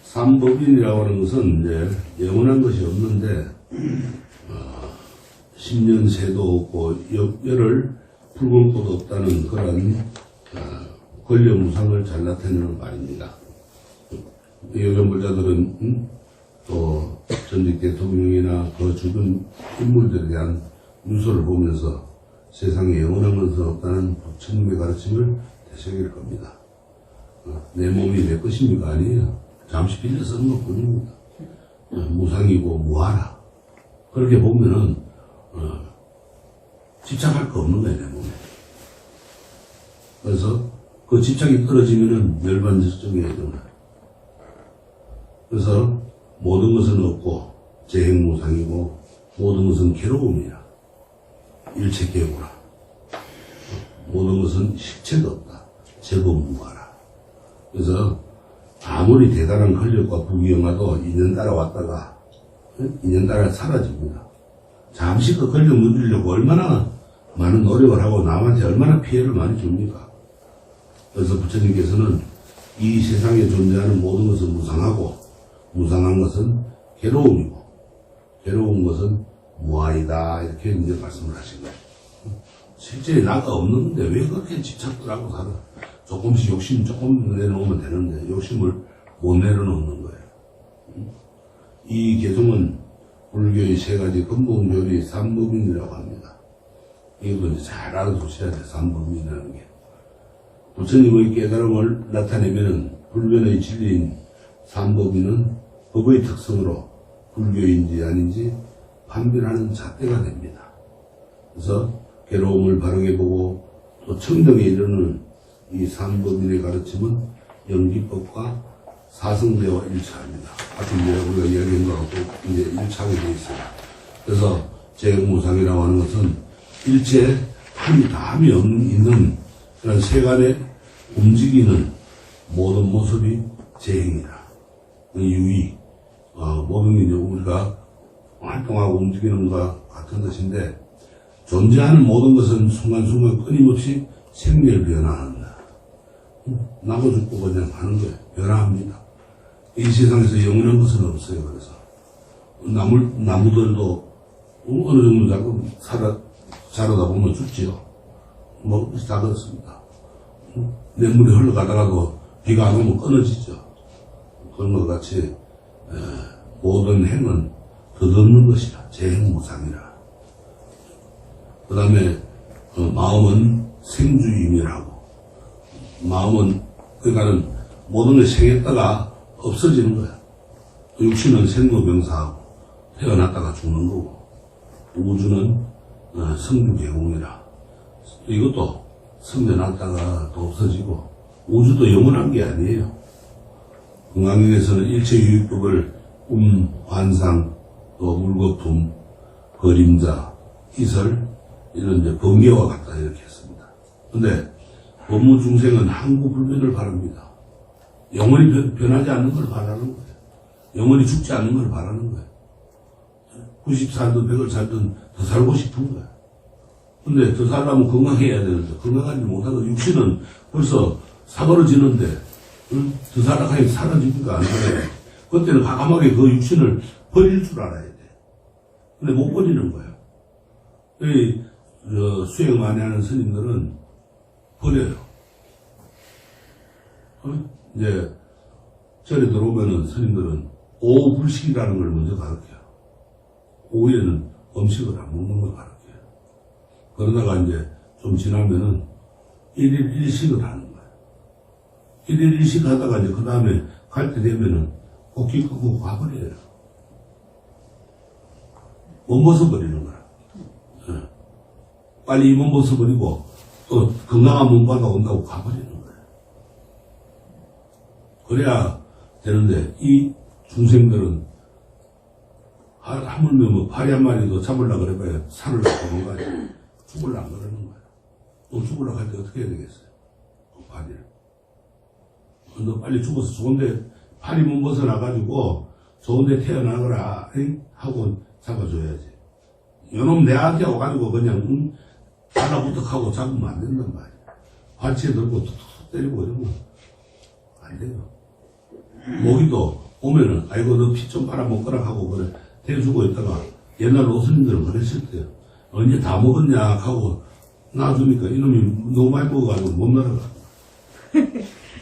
삼법인이라고 하는 것은 이제 영원한 것이 없는데, 10년 새도 없고, 열을 붉은 꽃도 없다는 그런, 권력무상을 잘 나타내는 말입니다. 여론불자들은, 또, 전직 대통령이나 그 주변 인물들에 대한 문서를 보면서 세상에 영원한 것은 없다는 부처님의 가르침을 되새길 겁니다. 내 몸이 내 것입니까? 아니에요. 잠시 빌려 쓰는 것 뿐입니다. 무상이고 무하라. 그렇게 보면은, 집착할 거 없는 거예요, 내 몸에. 그래서 그 집착이 떨어지면은 멸반적정해야 되는 거예요. 그래서 모든 것은 없고, 재행무상이고, 모든 것은 괴로움이라. 일체계구라. 모든 것은 실체도 없다. 제법무하라. 그래서 아무리 대단한 권력과 부귀영화도 2년 따라왔다가 2년 따라 사라집니다. 잠시 그 권력 누리려고 얼마나 많은 노력을 하고 남한테 얼마나 피해를 많이 줍니까? 그래서 부처님께서는 이 세상에 존재하는 모든 것은 무상하고 무상한 것은 괴로움이고 괴로운 것은 무아이다 이렇게 이제 말씀을 하신 거예요. 실제 나가 없는데 왜 그렇게 집착을 하고 살아? 조금씩 욕심 조금 내놓으면 되는데 욕심을 못 내려놓는 거예요. 이 개성은 불교의 세 가지 근본교리 삼법인이라고 합니다. 이것도 이제 잘 알아두셔야 돼요. 삼법인이라는 게. 부처님의 깨달음을 나타내면은 불변의 진리인 삼법인은 법의 특성으로 불교인지 아닌지 판별하는 잣대가 됩니다. 그래서 괴로움을 바르게 보고 또 청정에 이르는 이 삼법인의 가르침은 연기법과 사성대와 일치합니다. 아까 이제 우리가 이야기한 거하고 이제 일치하게 되어 있어요. 그래서 재행무상이라고 하는 것은 일체 함이 있는 그런 세간에 움직이는 모든 모습이 재행이다. 유의, 모든 게 이제 우리가 활동하고 움직이는 것과 같은 것인데, 존재하는 모든 것은 순간순간 끊임없이 생멸 변화한다. 나고 죽고 그냥 하는 거예요. 변화합니다. 이 세상에서 영원한 것은 없어요. 그래서 나무들도 어느 정도 자꾸 자라다 보면 죽지요. 뭐 다 그렇습니다. 냇물이 흘러가다가도 비가 안 오면 끊어지죠. 그런 것 같이 모든 행은 덧없는 것이라. 재행무상이라. 그 다음에 마음은 생주이멸하고, 마음은 그러니까는 모든 걸 생했다가 없어지는 거야. 육신은 생로병사하고 태어났다가 죽는 거고, 우주는 성주개공이라. 이것도 성려났다가 또 없어지고, 우주도 영원한 게 아니에요. 금강경에서는 일체유익법을 환상, 또 물거품, 그림자, 이설 이런 이제 번개와 같다 이렇게 했습니다. 근데 법무중생은 항구불변을 바랍니다. 영원히 변하지 않는 걸 바라는 거예요. 영원히 죽지 않는 걸 바라는 거예요. 90 살든 100을 살든 더 살고 싶은 거예요. 근데 더 살려면 건강해야 되는데 건강하지 못하고 육신은 벌써 사그러지는데 더 살아가야 사라집니까? 안 그래요. 그때는 과감하게 그 육신을 버릴 줄 알아야 돼. 근데 못 버리는 거예요. 수행 많이 하는 스님들은 버려요. 이제 절에 들어오면은 스님들은 오불식이라는 걸 먼저 가르쳐요. 오후에는 음식을 안 먹는 걸 가르쳐요. 그러다가 이제 좀 지나면은 1일 1식을 하는 거예요. 1일 1식 하다가 이제 그 다음에 갈 때 되면은 복귀 끄고 가버려요. 못 벗어버리는 거야. 빨리 몸 벗어버리고 또 건강한 몸바가 온다고 가버리는 거예요. 그래야 되는데 이 중생들은 하물며 뭐 파리 한 마리도 잡으려고 그래봐야 살을 보는 거야. 죽으려고 그러는 거야. 또 죽으려고 할 때 어떻게 해야 되겠어요? 그 파리를. 너 빨리 죽어서 좋은데 파리 몸 벗어나가지고 좋은데 태어나거라 하고 잡아줘야지. 요놈 내한테 와가지고 그냥 달라붙어하고 잡으면 안 된단 말이야. 발치에 들고 툭툭 때리고 이러면 안 돼요. 모기도 오면은, 아이고, 너 피 좀 빨아먹거라 하고, 그래, 대주고 있다가, 옛날 로스님들은 그랬을 때요. 언제 다 먹었냐 하고, 놔두니까 이놈이 너무 많이 먹어가지고 못 날아가.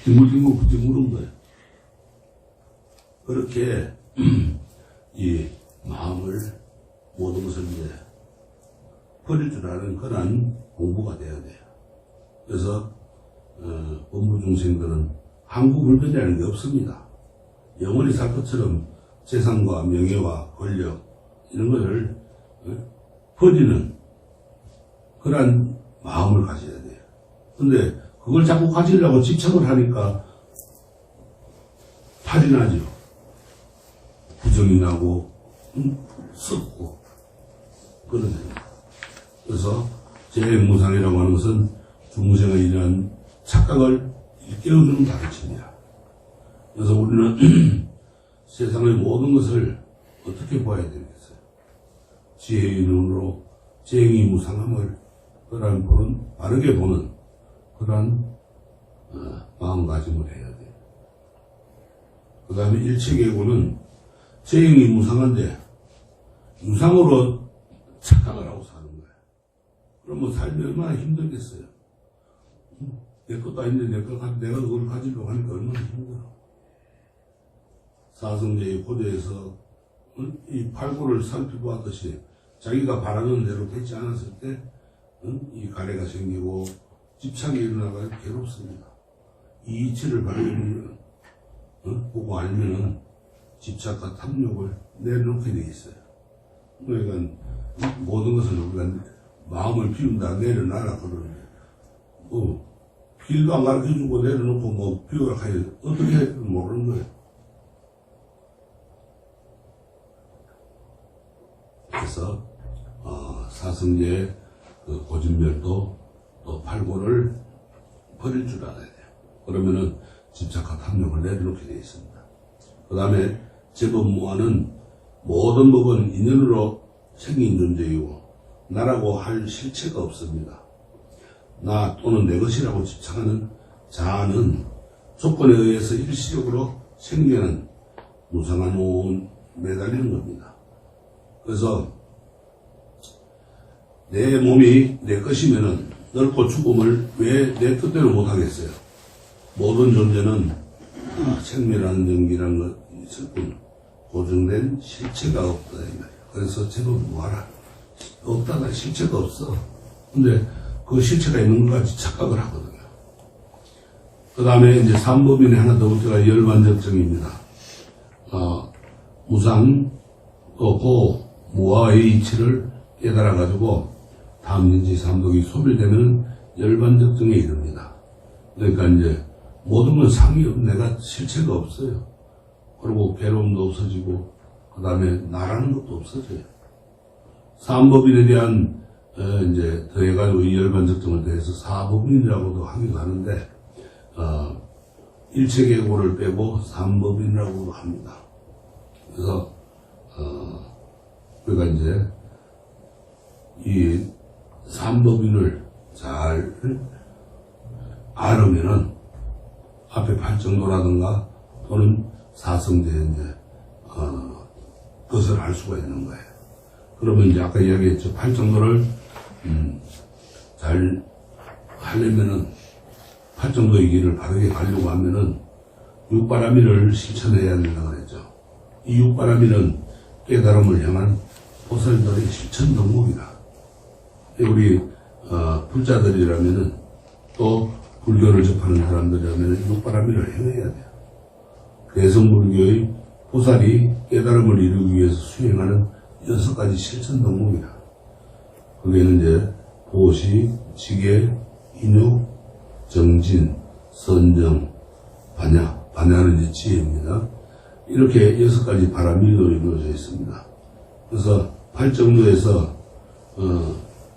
뒹굴뒹굴 뒹구는 거예요. 그렇게, 이 마음을 모든 것을 이제 버릴 줄 아는 그런 공부가 돼야 돼요. 그래서, 법무 중생들은 항구불변이라는 게 없습니다. 영원히 살 것처럼 재산과 명예와 권력, 이런 것을 버리는 그러한 마음을 가져야 돼요. 근데 그걸 자꾸 가지려고 집착을 하니까 탈이 나죠. 부정이 나고, 썩고, 그러네요. 그래서 재무상이라고 하는 것은 중생의 이러한 착각을 깨워주는 가르침이야. 그래서 우리는 세상의 모든 것을 어떻게 봐야 되겠어요? 지혜의 눈으로 쟁의무상함을 바르게 보는 그러한 마음가짐을 해야 돼요. 그 다음에 일체계고는 쟁의무상한데 유상으로 착각을 하고 사는 거예요. 그러면 삶이 얼마나 힘들겠어요? 내 것도 아닌데 내가 그걸 가지려고 하니까 얼마나 힘들어. 사성제의 고대에서 이 팔고를 살펴보았듯이 자기가 바라는 대로 되지 않았을 때 이 가래가 생기고 집착이 일어나가 괴롭습니다. 이 이치를 발견하면 보고 알면은 집착과 탐욕을 내려놓게 돼 있어요. 그러니까 모든 것을 우리가 마음을 비운다 내려놔라 그러는데 길도 안 가르쳐주고 내려놓고 비우라 하니 어떻게 해야 모르는 거예요. 그래서 사성제의 그 고진멸도 또 팔고를 버릴 줄 알아야 돼요. 그러면은 집착과 탐욕을 내려놓게 되어 있습니다. 그 다음에 제법무아는 모든 법은 인연으로 생긴 존재이고 나라고 할 실체가 없습니다. 나 또는 내 것이라고 집착하는 자아는 조건에 의해서 일시적으로 생겨난 무상한 오온 매달리는 겁니다. 그래서 내 몸이 내 것이면은 넓고 죽음을 왜 내 뜻대로 못하겠어요? 모든 존재는 생멸하는 연기라는 것 있을 뿐 고정된 실체가 없다 이 말이에요. 그래서 제법 뭐하라 없다가 실체가 없어. 근데 그 실체가 있는 것 같이 착각을 하거든요. 그 다음에 이제 삼법인의 하나 더 번째가 열반적정입니다. 무상 또 고 무아의 이치를 깨달아가지고 다음인지 삼독이 소멸되면 열반적정에 이릅니다. 그러니까 이제 모든 건 상이 내가 실체가 없어요. 그리고 괴로움도 없어지고 그 다음에 나라는 것도 없어져요. 삼법인에 대한 이제 더해가지고 열반적정을 더해서 사법인이라고도 하기도 하는데 일체계고를 빼고 삼법인이라고도 합니다. 그래서 그러니까 이제 이 삼법인을 잘 알으면은 앞에 팔정도라든가 또는 사성제 이제 그것을 알 수가 있는 거예요. 그러면 이제 아까 이야기했죠. 팔정도를 잘 하려면은 팔정도의 길을 바르게 가려고 하면은 육바라밀을 실천해야 된다고 그랬죠. 이 육바라밀은 깨달음을 향한 보살들의 실천 덕목이다. 우리 불자들이라면은 또 불교를 접하는 사람들이라면은 육바라밀을 행해야 돼요. 대성불교의 보살이 깨달음을 이루기 위해서 수행하는 6가지 실천 덕목이다. 그게는 이제 보시, 지계, 인욕, 정진, 선정, 반야. 반야는 이제 지혜입니다. 이렇게 6가지 바라밀로 이루어져 있습니다. 그래서 팔정도에서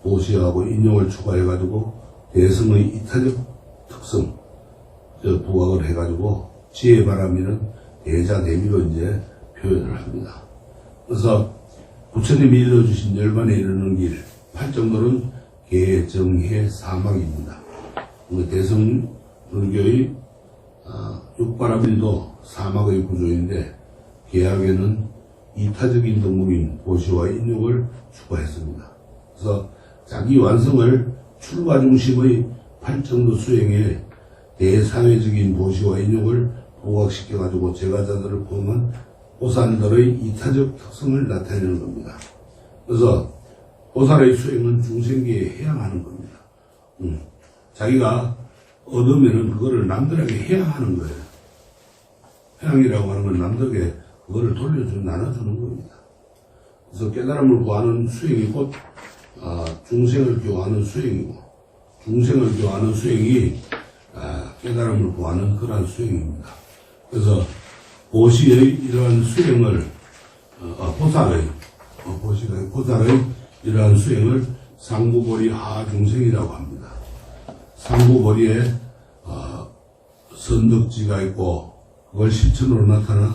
보시하고 인용을 추가해가지고 대성의 이타적 특성 부각을 해가지고 지혜 바라밀은 대자대미로 이제 표현을 합니다. 그래서 부처님이 일러주신 열반에 이르는 길 팔정도는 계, 정해, 사막입니다. 대성불교의 육바라밀도 사막의 구조인데 계약에는 이타적인 동물인 보시와 인육을 추가했습니다. 그래서 자기 완성을 출가 중심의 팔정도 수행에 대사회적인 보시와 인육을 부각시켜가지고 제가자들을 포함한 보살들의 이타적 특성을 나타내는 겁니다. 그래서 보살의 수행은 중생계에 해양하는 겁니다. 자기가 얻으면은 그거를 남들에게 해양하는 거예요. 해양이라고 하는 건 남들에게 그거를 나눠주는 겁니다. 그래서 깨달음을 구하는 수행이 곧 중생을 교화하는 수행이고, 중생을 교화하는 수행이 깨달음을 구하는 그러한 수행입니다. 그래서 보시의 이러한 수행을 보살의 이러한 수행을 상구보리 하중생이라고 합니다. 상구보리에 선덕지가 있고 그걸 실천으로 나타나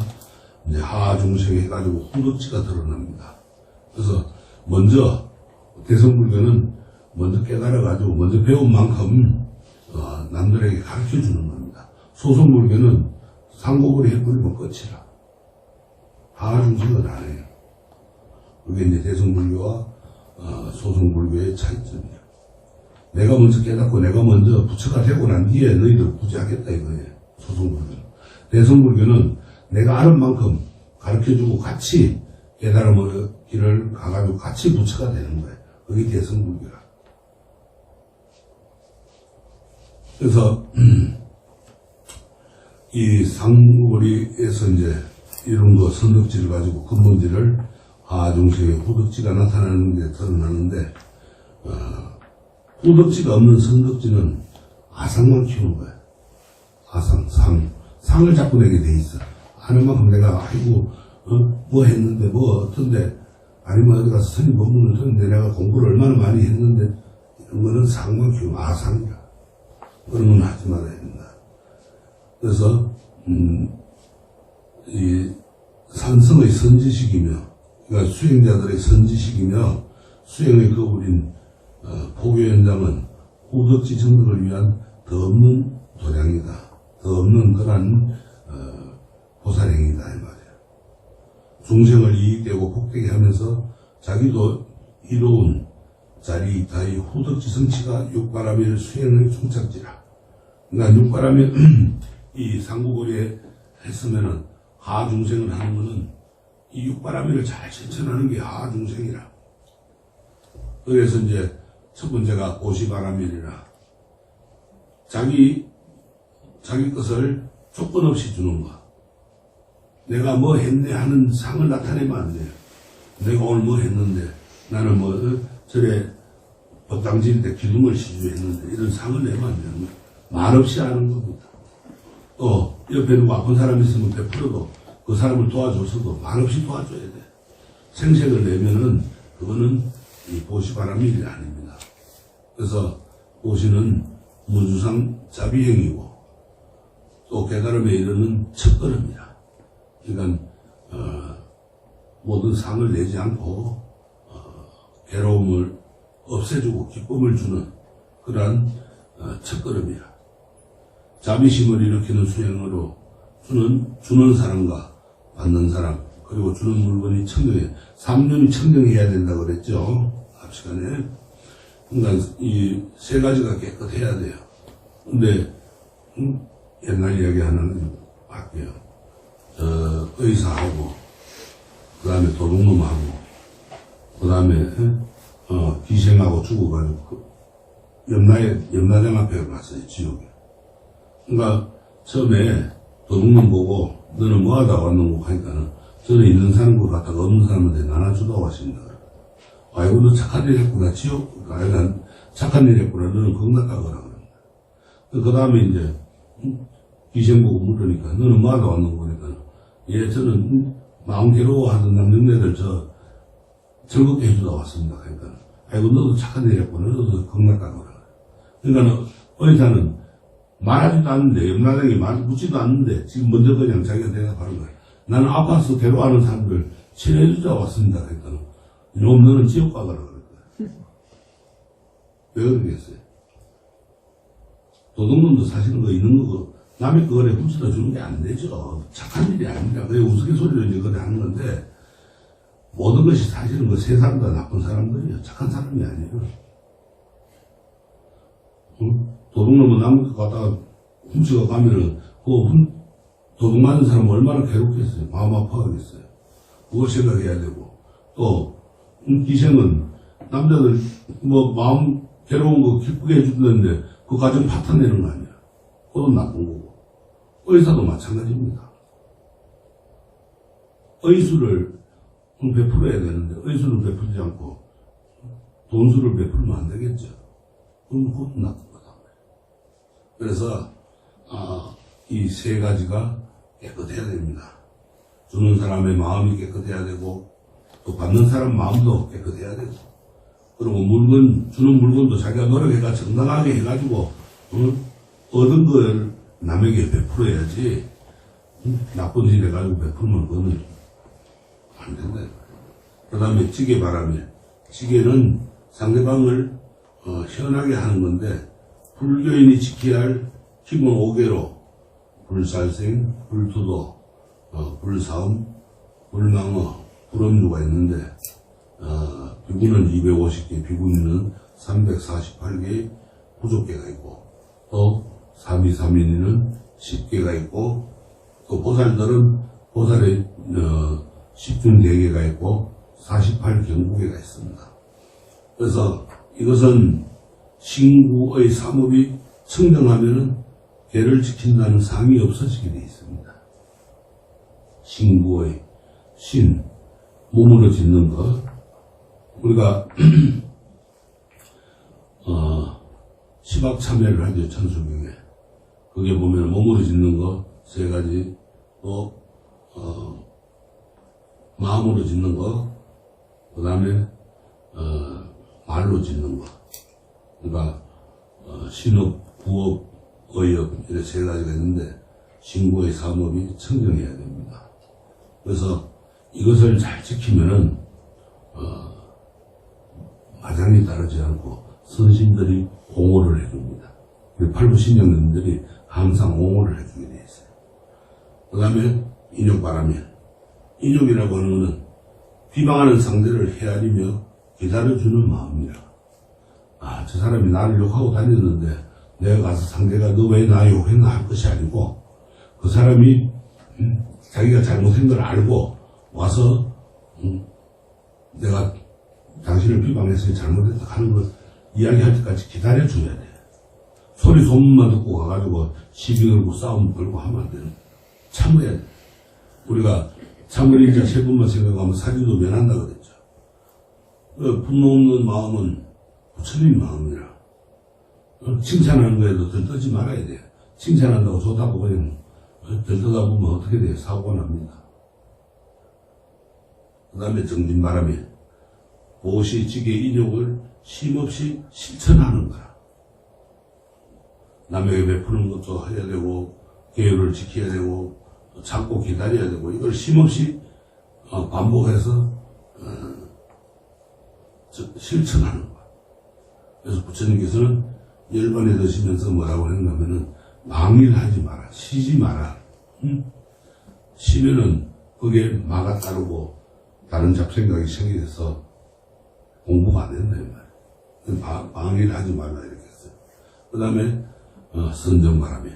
이제 하중생이 해가지고 후덕지가 드러납니다. 그래서 먼저 대성불교는 먼저 깨달아가지고 먼저 배운 만큼 남들에게 가르쳐 주는 겁니다. 소승불교는 상고불이 해버리면 끝이라. 하중생은 안 해요. 그게 이제 대성불교와 소승불교의 차이점이에요. 내가 먼저 깨닫고 내가 먼저 부처가 되고 난 뒤에 너희들 굳이 하겠다 이거예요. 소승불교는. 대성불교는 내가 아는 만큼 가르쳐주고 같이 깨달음의 길을 가가지고 같이 부처가 되는 거예요. 그게 대성불교라. 그래서 이 상구보리에서 이제 이런 거 선덕지를 가지고 근본지를 하중생의 후덕지가 나타나는 게 드러나는데 후덕지가 없는 선덕지는 아상만 키우는 거예요. 상을 자꾸 내게 돼 있어. 하는 만큼 내가 아이고 뭐 했는데 뭐 어떤데 아니면 어디 가서 스님 법문을 듣는데 내가 공부를 얼마나 많이 했는데 이런 거는 상만 키우면 아상이야. 그런 건 하지 말아야 된다. 그래서 이 산성의 선지식이며 그러니까 수행자들의 선지식이며 수행의 거울인 포교 현장은 후덕지 정득을 위한 더 없는 도량이다. 더 없는 그런 보살행이다 이 말이에요. 중생을 이익되고 복되게 하면서 자기도 이로운 자리 다이 후덕지 성취가 육바라밀 수행의 종착지라. 그러니까 육바라밀 이 상구거리에 했으면은 하중생을 하는 거는 이 육바라밀을 잘 실천하는 게 하중생이라. 그래서 이제 첫 번째가 보시바라밀이라. 자기 것을 조건 없이 주는 거. 내가 뭐 했네 하는 상을 나타내면 안 돼요. 내가 오늘 뭐 했는데, 나는 뭐, 절에 법당질 때 기둥을 시주했는데, 이런 상을 내면 안 되는 거예요. 말없이 하는 겁니다. 또, 옆에 누구 아픈 사람 있으면 베풀어도 그 사람을 도와줘서도 말없이 도와줘야 돼. 생색을 내면은, 그거는 이 보시바라밀이 아닙니다. 그래서, 보시는 무주상 자비행이고, 또 깨달음에 이르는 첫걸음이라. 그러니까 모든 상을 내지 않고 괴로움을 없애주고 기쁨을 주는 그러한 첫걸음이라. 자비심을 일으키는 수행으로 주는 사람과 받는 사람 그리고 주는 물건이 청정해. 3년이 청정해야 된다고 그랬죠. 앞 시간에. 그러니까 이 세 가지가 깨끗해야 돼요. 근데 옛날 이야기 하나는 할게요. 의사하고, 그 다음에 도둑놈하고, 그 다음에, 기생하고 죽어가지고, 염라장 앞에 갔어요, 지옥에. 그러니까, 처음에 도둑놈 보고, 너는 뭐 하다 왔는고 하니까는, 저는 있는 사람과 갖다가 없는 사람한테 나눠주다고 왔습니다. 아이고, 너 착한 일 했구나, 지옥, 난 착한 일 했구나, 너는 겁났다고 하라 그럽니다. 그 다음에 이제, 기생 보고 물으니까, 너는 뭐 하다 왔는고 하니까, 예, 저는 마음 괴로워하던 남녀네들 즐겁게 해주다 왔습니다. 그러니까, 아이고, 너도 착한 일 했구나, 너도 겁났다고 하라. 그러니까, 의사는 말하지도 않는데, 염라장이 말 묻지도 않는데, 지금 먼저 그냥 자기가 대답하는 거야. 나는 아파서 괴로워하는 사람들 치료해주다 왔습니다. 그러니까, 이놈 너는 지옥 가거라. 그랬거든. 왜 그러겠어요? 도둑놈도 사실은 거 있는 거 남의 거래 훔쳐다 주는 게 안 되죠. 착한 일이 아닙니다. 그게 우스갯소리로 이제 그래 하는 건데, 모든 것이 사실은 그 세 사람 다 나쁜 사람들이에요. 착한 사람이 아니에요. 응? 도둑놈은 남의 거 갖다가 훔치고 가면은, 도둑 맞은 사람은 얼마나 괴롭겠어요. 마음 아파하겠어요. 그걸 생각해야 되고, 또, 기생은 남자들, 마음 괴로운 거 기쁘게 해주는데, 그 가정 파탄내는 거 아니야. 그건 나쁜 거고. 의사도 마찬가지입니다. 의수를 베풀어야 되는데, 의수를 베풀지 않고, 돈수를 베풀면 안 되겠죠. 그럼 그것도 나쁜 거다. 그래서, 이 세 가지가 깨끗해야 됩니다. 주는 사람의 마음이 깨끗해야 되고, 또 받는 사람 마음도 깨끗해야 되고, 그리고 주는 물건도 자기가 노력해가 정당하게 해가지고, 얻은 걸 남에게 베풀어야지, 나쁜 일 해가지고 베풀면 그거는 안 된다. 그 다음에 지게바람에, 지게는 상대방을 시원하게 하는 건데, 불교인이 지켜야 할 기본 5개로, 불살생, 불투도, 불사음, 불망어, 불엄류가 있는데, 비구는 250개, 비구니는 348개의 부족개가 있고, 또 삼위삼인이는 10개가 있고, 또 보살들은 보살의 10중대개가 있고 48경구개가 있습니다. 그래서 이것은 신구의 삼업이 청정하면은 개를 지킨다는 상이 없어지게 되어 있습니다. 신구의 신, 몸으로 짓는 것, 우리가 시박참회를 하죠. 천수경에. 그게 보면 몸으로 짓는 거 세 가지, 또 마음으로 짓는 거, 그 다음에 말로 짓는 거. 그러니까 신업, 부업, 의업 이렇게 세 가지가 있는데 신구의 삼업이 청정해야 됩니다. 그래서 이것을 잘 지키면은 마장이 따르지 않고 선신들이 옹호를 해줍니다. 우리 팔부신령님들이 항상 옹호를 해주게 돼 있어요. 그 다음에 인욕바람이, 인욕이라고 하는 것은 비방하는 상대를 헤아리며 기다려주는 마음이라. 저 사람이 나를 욕하고 다녔는데 내가 가서 상대가 너 왜 나 욕했나 할 것이 아니고, 그 사람이 자기가 잘못한 걸 알고 와서 내가 당신을 비방해서 잘못했다 하는 걸 이야기할 때까지 기다려줘야 돼. 소리 소문만 듣고 가가지고 시비 걸고 싸움 걸고 하면 안 되는. 참아야 돼. 우리가 참을 인자 세 번만 생각하면 사지도 면한다 그랬죠. 분노 없는 마음은 부처님 마음이라. 칭찬하는 거에도 들떠지 말아야 돼. 칭찬한다고 좋다고 그냥 들떠다 보면 어떻게 돼요? 사고가 납니다. 그 다음에 정진바람이, 보시, 지게, 인욕을 쉼없이 실천하는 거라. 남에게 베푸는 것도 해야 되고, 계율을 지켜야 되고, 참고 기다려야 되고, 이걸 쉼없이 반복해서 실천하는 거야. 그래서 부처님께서는 열반에 드시면서 뭐라고 했냐면은, 망일하지 마라. 쉬지 마라. 쉬면은 그게 마가 따르고 다른 잡생각이 생겨서 공부가 안 된다 이 말이야. 망일하지 말라 이렇게 했어요. 그 다음에 선정바람이,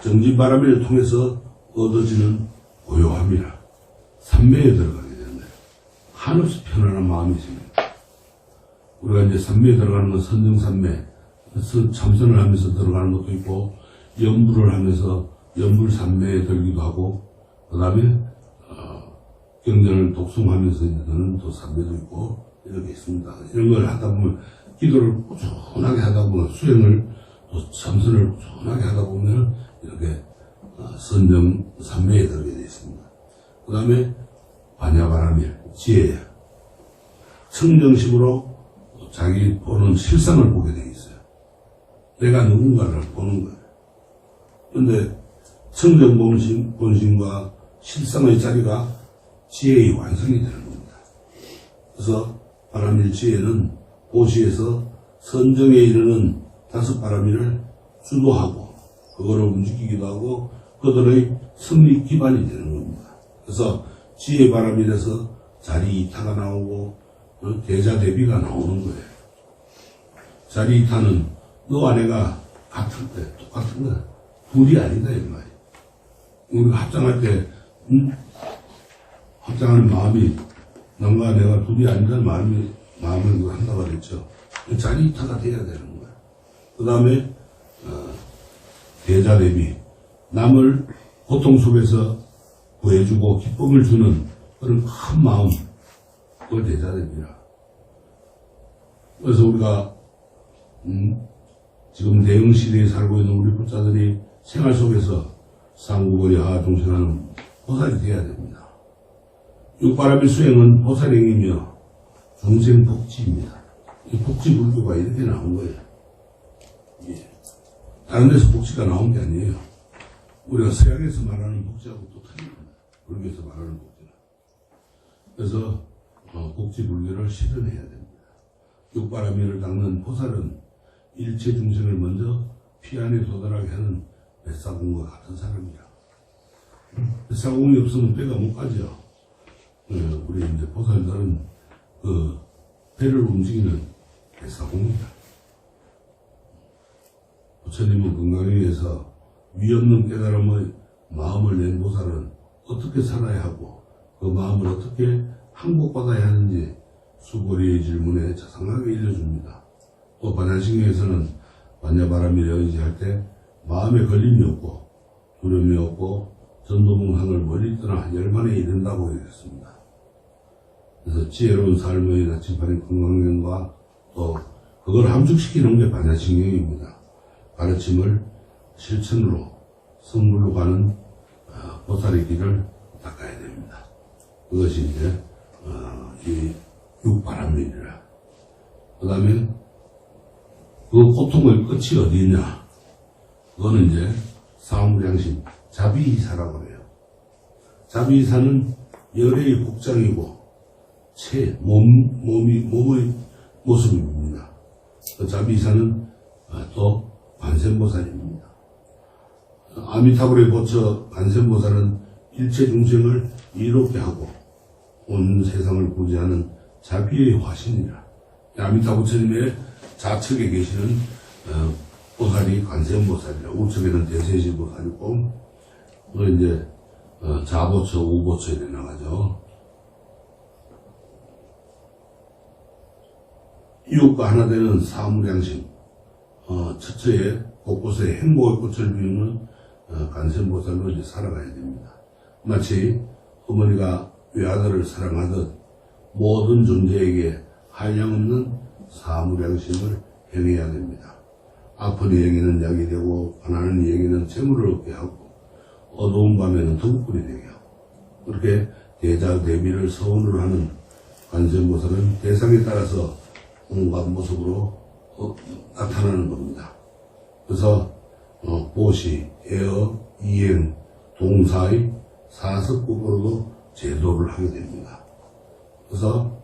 정진바람을 통해서 얻어지는 고요함이라. 삼매에 들어가게 되는데 한없이 편안한 마음이 생깁니다. 우리가 이제 삼매에 들어가는 건 선정삼매, 참선을 하면서 들어가는 것도 있고, 연불을 하면서 연불삼매에 들기도 하고, 그 다음에 경전을 독송하면서 드는 또 삼매도 있고 이렇게 있습니다. 이런 걸 하다 보면, 기도를 꾸준하게 하다 보면, 수행을 또 참선을 꾸준하게 하다 보면 이렇게 선정 삼매에 들게 되어 있습니다. 그 다음에 반야바람일, 지혜야. 청정식으로 자기 보는 실상을 보게 되어 있어요. 내가 누군가를 보는 거예요. 그런데 청정 본심과 실상의 자리가 지혜의 완성이 되는 겁니다. 그래서 바람일 지혜는 보시에서 선정에 이르는 5 바람일을 주도하고 그거를 움직이기도 하고 그들의 승리 기반이 되는 겁니다. 그래서 지혜 바람이 돼서 자리 이타가 나오고 대자 대비가 나오는 거예요. 자리 이타는 너와 내가 같은 거야, 똑같은 거야. 둘이 아니다 이 말이야. 우리가 합장할 때 합장하는 마음이 너와 내가 둘이 아니라는 마음을 한다고 그랬죠. 자리 이타가 돼야 되는 거야. 그 다음에 대자 대비, 남을 고통 속에서 구해주고 기쁨을 주는 그런 큰 마음, 그걸 대자 대비라. 그래서 우리가 지금 대응 시대에 살고 있는 우리 불자들이 생활 속에서 상구거리 하중생하는 보살이 되어야 됩니다. 육바라밀 수행은 보살행이며 중생 복지입니다. 이 복지 불교가 이렇게 나온 거예요. 예. 다른 데서 복지가 나온 게 아니에요. 우리가 서양에서 말하는 복지하고 또 틀립니다. 불교에서 말하는 복지는. 그래서 복지 불교를 실현해야 됩니다. 육바라밀을 닦는 보살은 일체 중생을 먼저 피 안에 도달하게 하는 뱃사공과 같은 사람이라. 뱃사공이 없으면 배가 못 가죠. 우리 이제 보살들은 그 배를 움직이는 뱃사공입니다. 부처님은 건강위에서 위없는 깨달음의 마음을 낸 보살은 어떻게 살아야 하고 그 마음을 어떻게 항복받아야 하는지 수고리의 질문에 자상하게 일러줍니다. 또 반야신경에서는 반야바라밀에 의지할 때 마음에 걸림이 없고 두려움이 없고 전도문항을 멀리 떠나 열만에 이른다고 얘기했습니다. 그래서 지혜로운 삶의 나침반의 건강경과 또 그걸 함축시키는 게 반야신경입니다. 가르침을 실천으로 성불로 가는 보살의 길을 닦아야 됩니다. 그것이 이제 이 육바라밀이라. 그 다음에 그 고통의 끝이 어디 있냐? 그거는 이제 사무량심, 자비이사라고 해요. 자비이사는 열의 복장이고 몸의 모습입니다. 그 자비이사는 또 관세음보살입니다. 아미타불에 거쳐 관세음보살은 일체 중생을 이롭게 하고 온 세상을 구제하는 자비의 화신이라. 아미타 부처님의 좌측에 계시는 보살이 관세음보살이라. 우측에는 대세시보살이고 또 이제 좌보처, 우보처 이렇게 나가죠. 이웃과 하나 되는 사무량심, 처처에 곳곳에 행복의 꽃을 피우는 관세음보살로 이제 살아가야 됩니다. 마치 어머니가 외아들을 사랑하듯 모든 존재에게 한량없는 사무량심을 행해야 됩니다. 아픈 이에게는 약이 되고 가난한 이에게는 재물을 얻게 하고 어두운 밤에는 등불이 되게 하고 그렇게 대자 대비를 서운을 하는 관세음보살은 대상에 따라서 온갖 모습으로 나타나는 겁니다. 그래서 보시, 애어, 이행, 동사의 사습법으로도 제도를 하게 됩니다. 그래서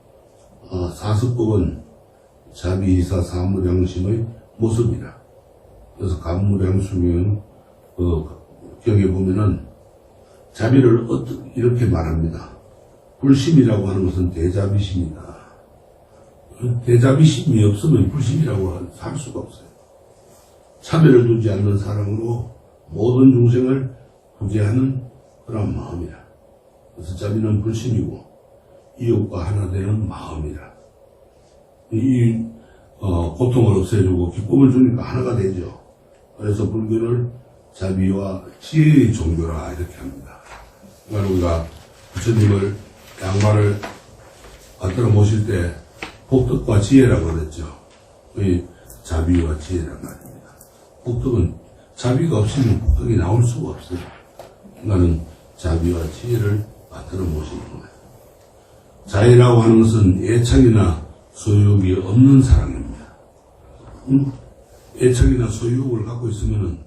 사습법은 자비이사 사무량심의 모습이라. 그래서 간무량수명 그 경에 보면은 자비를 이렇게 말합니다. 불심이라고 하는 것은 대자비심이다. 대자비심이 없으면 불심이라고 할 수가 없어요. 차별을 두지 않는 사랑으로 모든 중생을 구제하는 그런 마음이라. 그래서 자비는 불심이고 이웃과 하나 되는 마음이라. 이 고통을 없애주고 기쁨을 주니까 하나가 되죠. 그래서 불교를 자비와 지혜의 종교라 이렇게 합니다. 그러니까 우리가 부처님을 양말을 받들어 모실 때 복덕과 지혜라고 그랬죠. 이 자비와 지혜란 말입니다. 복덕은 자비가 없으면 복덕이 나올 수가 없어요. 그러니까는 자비와 지혜를 받들어 모시는 거예요. 자애라고 하는 것은 애착이나 소유욕이 없는 사랑입니다. 애착이나 소유욕을 갖고 있으면은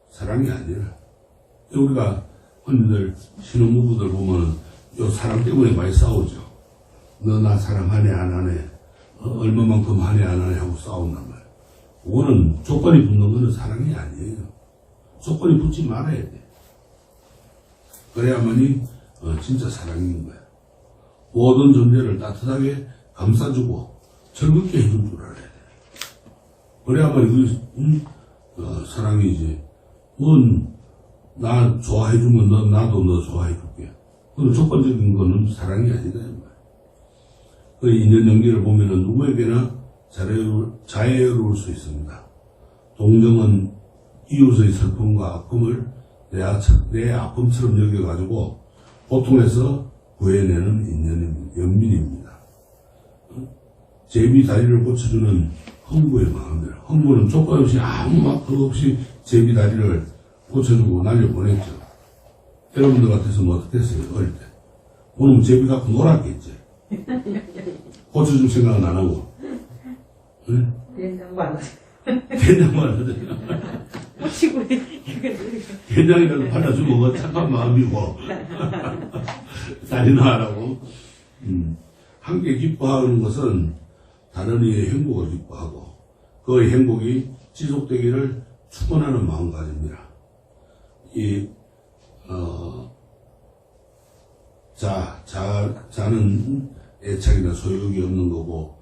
사랑이 아니라. 우리가 흔히들 신혼부부들 보면은 요 사람 때문에 많이 싸우죠. 너 나 사랑하네 안 하네, 얼마만큼 하네 안 하네 하고 싸운단 말이에요. 그거는 조건이 붙는 거는 사랑이 아니에요. 조건이 붙지 말아야 돼. 그래야만이 진짜 사랑인 거야. 모든 존재를 따뜻하게 감싸주고 즐겁게 해줄 줄 알아야 돼. 그래야만이 사랑이지. 나 좋아해주면 나도 너 좋아해줄게. 그건 조건적인 거는 사랑이 아니다. 그 인연 연기를 보면은 누구에게나 자애로울 수 있습니다. 동정은 이웃의 슬픔과 아픔을 내 아픔처럼 여겨가지고 고통에서 구해내는 연민입니다. 제비 다리를 고쳐주는 흥부의 마음들. 흥부는 조건 없이 아무 막그 없이 제비 다리를 고쳐주고 날려보냈죠. 여러분들 같아서 뭐 어떻게 했어요? 어릴 때. 오늘 제비 갖고 놀았겠지. 고쳐줄 생각은 안 하고. 응? 된장만 된장만 하더니. 고치고 된장이라도 팔아주고 뭐 착한 마음이고. 다리나 하라고. 함께 기뻐하는 것은 다른 이의 행복을 기뻐하고 그의 행복이 지속되기를 축원하는 마음가짐이라. 자는 애착이나 소욕이 없는 거고,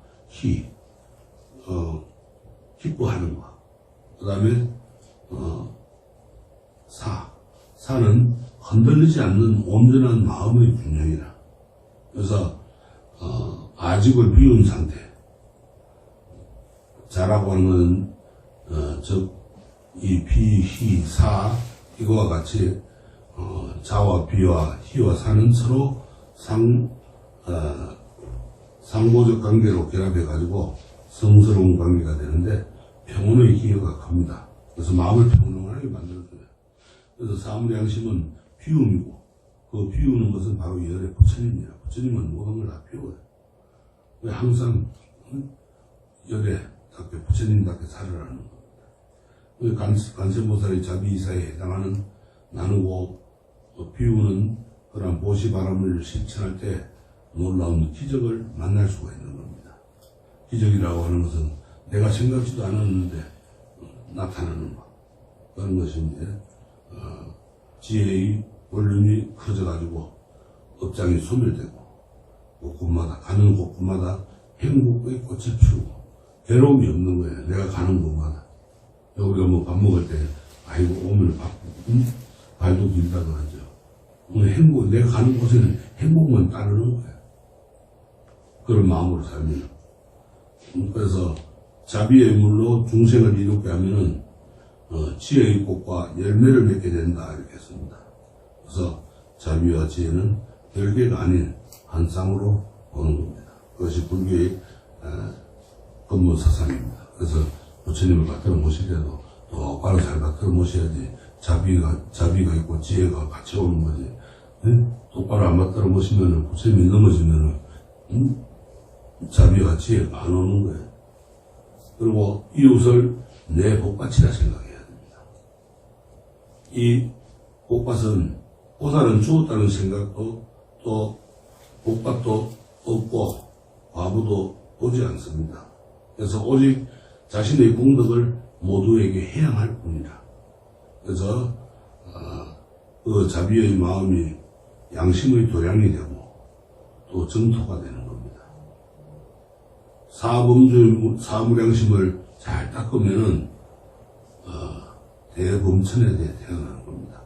기뻐하는 거. 그 다음에, 사는 흔들리지 않는 온전한 마음의 균형이라. 그래서, 아직을 비운 상태. 자라고 하는 것은, 이 비, 희, 사, 이거와 같이, 자와 비와 희와 사는 서로 상보적 관계로 결합해가지고 성스러운 관계가 되는데 평온의 기여가 큽니다. 그래서 마음을 평온하게 만들어줘요. 그래서 사무량심은 비움이고 그 비우는 것은 바로 열의 부처님이라. 부처님은 모든 걸 다 비워요. 왜 항상 열에답게 부처님답게 살아라는 겁니다. 관세음보살의 자비이사에 해당하는 나누고 비우는 그런 보시바람을 실천할 때 놀라운 기적을 만날 수가 있는 겁니다. 기적이라고 하는 것은 내가 생각지도 않았는데 나타나는 것. 그런 것이 이제 지혜의 볼륨이 커져가지고 업장이 소멸되고 곳곳마다 가는 곳곳마다 행복의 꽃을 피우고 괴로움이 없는 거예요. 내가 가는 곳마다. 우리가 뭐 밥 먹을 때 아이고 오늘 발도 길다고 하죠. 내가 가는 곳에는 행복만 따르는 거예요. 그런 마음으로 살면. 그래서 자비의 물로 중생을 이롭게 하면은 지혜의 꽃과 열매를 맺게 된다 이렇게 했습니다. 그래서 자비와 지혜는 별개가 아닌 한 쌍으로 보는 겁니다. 그것이 불교의 근본 사상입니다. 그래서 부처님을 받들어 모실 때도 똑바로 잘 받들어 모셔야지 자비가 있고 지혜가 같이 오는 거지. 응? 똑바로 안 받들어 모시면은 부처님이 넘어지면은 자비와 지혜가 안 오는 거예요. 그리고 이웃을 내 복밭이라 생각해야 됩니다. 이 복밭은 보살은 죽었다는 생각도 또 복밭도 없고 과부도 오지 않습니다. 그래서 오직 자신의功德을 모두에게 해양할 뿐이라. 그래서 그 자비의 마음이 양심의 도량이 되고 또 정토가 되는 겁니다. 사무량심을 잘 닦으면은 대범천에 대해 태어나는 겁니다.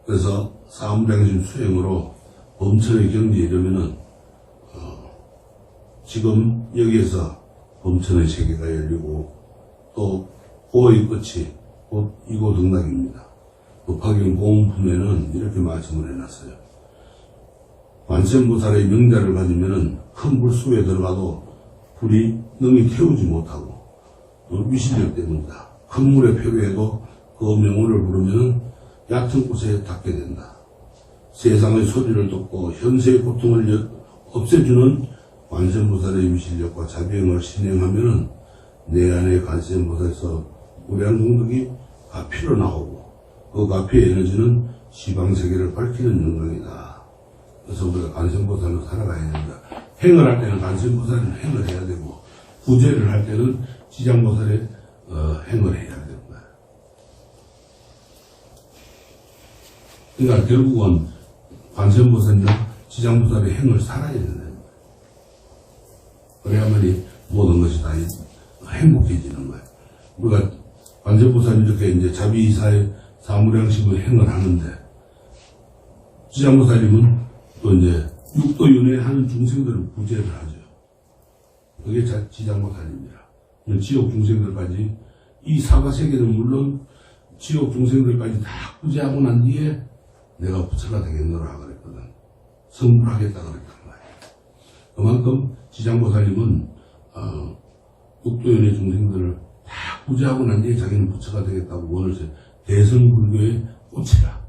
그래서 사무량심 수행으로 범천의 경지에 이르면은 지금 여기에서 범천의 세계가 열리고 또 고의 끝이 곧 이고등락입니다. 법화경 공품에는 이렇게 말씀을 해놨어요. 관세음보살의 명자를 가지면은 큰 불속에 들어가도 불이 능히 태우지 못하고 위신력 때문이다. 큰 물에 표류해도 그 명호를 부르면은 얕은 곳에 닿게 된다. 세상의 소리를 듣고 현세의 고통을 없애주는 관세음보살의 위신력과 자비행을 신행하면은 내 안에 관세음보살에서 무량功德이 가피로 나오고 그 가피의 에너지는 시방세계를 밝히는 영광이다. 그래서 우리가 관세음보살로 살아가야 된다. 행을 할 때는 관세음보살은 행을 해야 되고 구제를 할 때는 지장보살의 행을 해야 된다. 그러니까 결국은 관세음보살이나 지장보살의 행을 살아야 되는 거예요. 그래야만이 모든 것이 다 행복해지는 거예요. 우리가 관세음보살이 이렇게 이제 자비이사의 사무량식의 행을 하는데, 지장보살님은 또 이제 육도윤회 하는 중생들을 구제를 하죠. 그게 지장보살입니다. 지옥 중생들까지, 이 사바세계는 물론 지옥 중생들까지 다 구제하고 난 뒤에 내가 부처가 되겠노라 그랬거든. 성불하겠다 그랬단 말이야. 그만큼 지장보살님은 육도윤회 중생들을 다 구제하고 난 뒤에 자기는 부처가 되겠다고 원을 세. 대성불교의 꽃이라.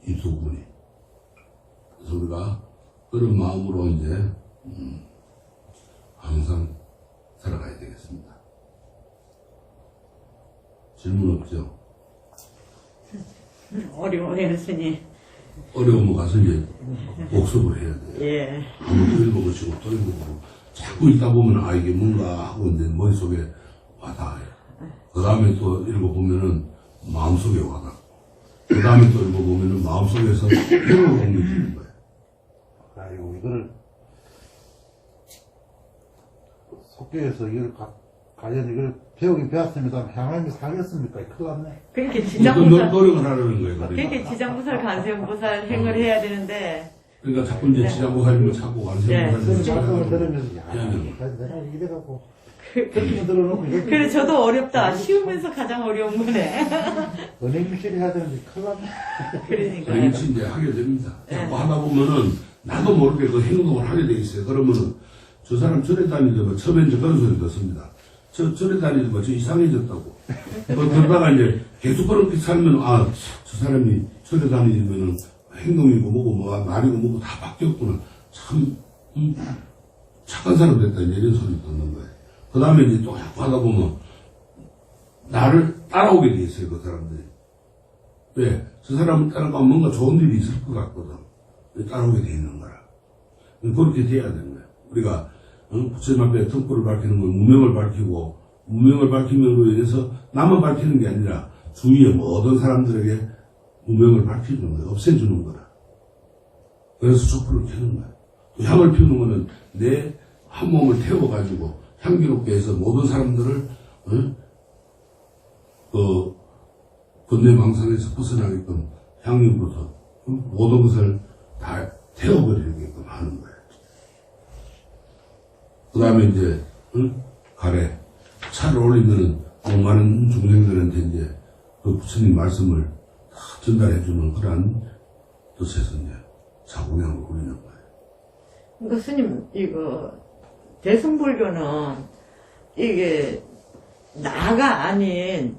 이 두 분이. 그래서 우리가 그런 마음으로 이제 항상 살아가야 되겠습니다. 질문 없죠? 어려워요, 스님. 어려우면 가서 이제 복습을 해야 돼요. 예. 한번 읽어보시고 또 읽어보고 자꾸 읽다 보면 아 이게 뭔가 하고 이제 머릿속에 와닿아요. 그 다음에 또 읽어보면은 마음속에 와닿고 그 다음에 또 읽어보면은 마음속에서 힘을 옮겨지는 거예요. 아이고, 이거를 속교에서 이걸 과연 이걸 배우긴 배웠습니다. 하나님이 살겠습니까? 큰일 났네. 그렇게 그 지장보살, 노력을 하려는 거예요. 그렇게 그러니까. 지장보살, 관세음보살 행을 해야 되는데, 그러니까 자꾸 이제 지장보살님을 찾고 네. 관세음보살님을 그 말씀을 찾아가고 들으면서, 야, 내가 이래갖고, 듣기만 들어놓고, 그래, 저도 어렵다. 쉬우면서 가장 어려운 거네. 은행실이 해야 되는데 큰일 났네. 그러니까. 그렇지 이제 하게 됩니다. 자꾸 하다 보면은 나도 모르게 그 행동을 하게 돼 있어요. 그러면은 저 사람 절에 다니더만 처음에 이제 그런 소리 듣습니다. 절에 다니더만 저 이상해졌다고. 그러다가 이제 계속 그렇게 살면 저 사람이 절에 다니면은 행동이고 뭐고 뭐 말이고 뭐고 다 바뀌었구나. 참 착한 사람 됐다 이제 이런 소리 듣는 거예요. 그 다음에 이제 또 자꾸 하다 보면 나를 따라오게 돼 있어요. 그 사람들이. 왜? 저 사람을 따라가면 뭔가 좋은 일이 있을 것 같거든. 따라오게 돼 있는 거라. 그렇게 돼야 되는 거야. 우리가, 부처님 앞에 등불을 밝히는 건 무명을 밝히고, 무명을 밝힘으로 인해서 나만 밝히는 게 아니라 주위의 모든 사람들에게 무명을 밝히는 거야. 없애주는 거라. 그래서 촛불을 켜는 거야. 또 향을 피우는 거는 내 한 몸을 태워가지고 향기롭게 해서 모든 사람들을, 번뇌망상에서 벗어나게끔 향유로서 모든 것을 다 태워버리게끔 하는 거예요. 그 다음에 이제, 가래, 차를 올리면은 많은 중생들한테 이제 그 부처님 말씀을 다 전달해주는 그러한 뜻에서 이제 사공양을 올리는 거예요. 그러니까 스님, 이거, 대승불교는 이게 나가 아닌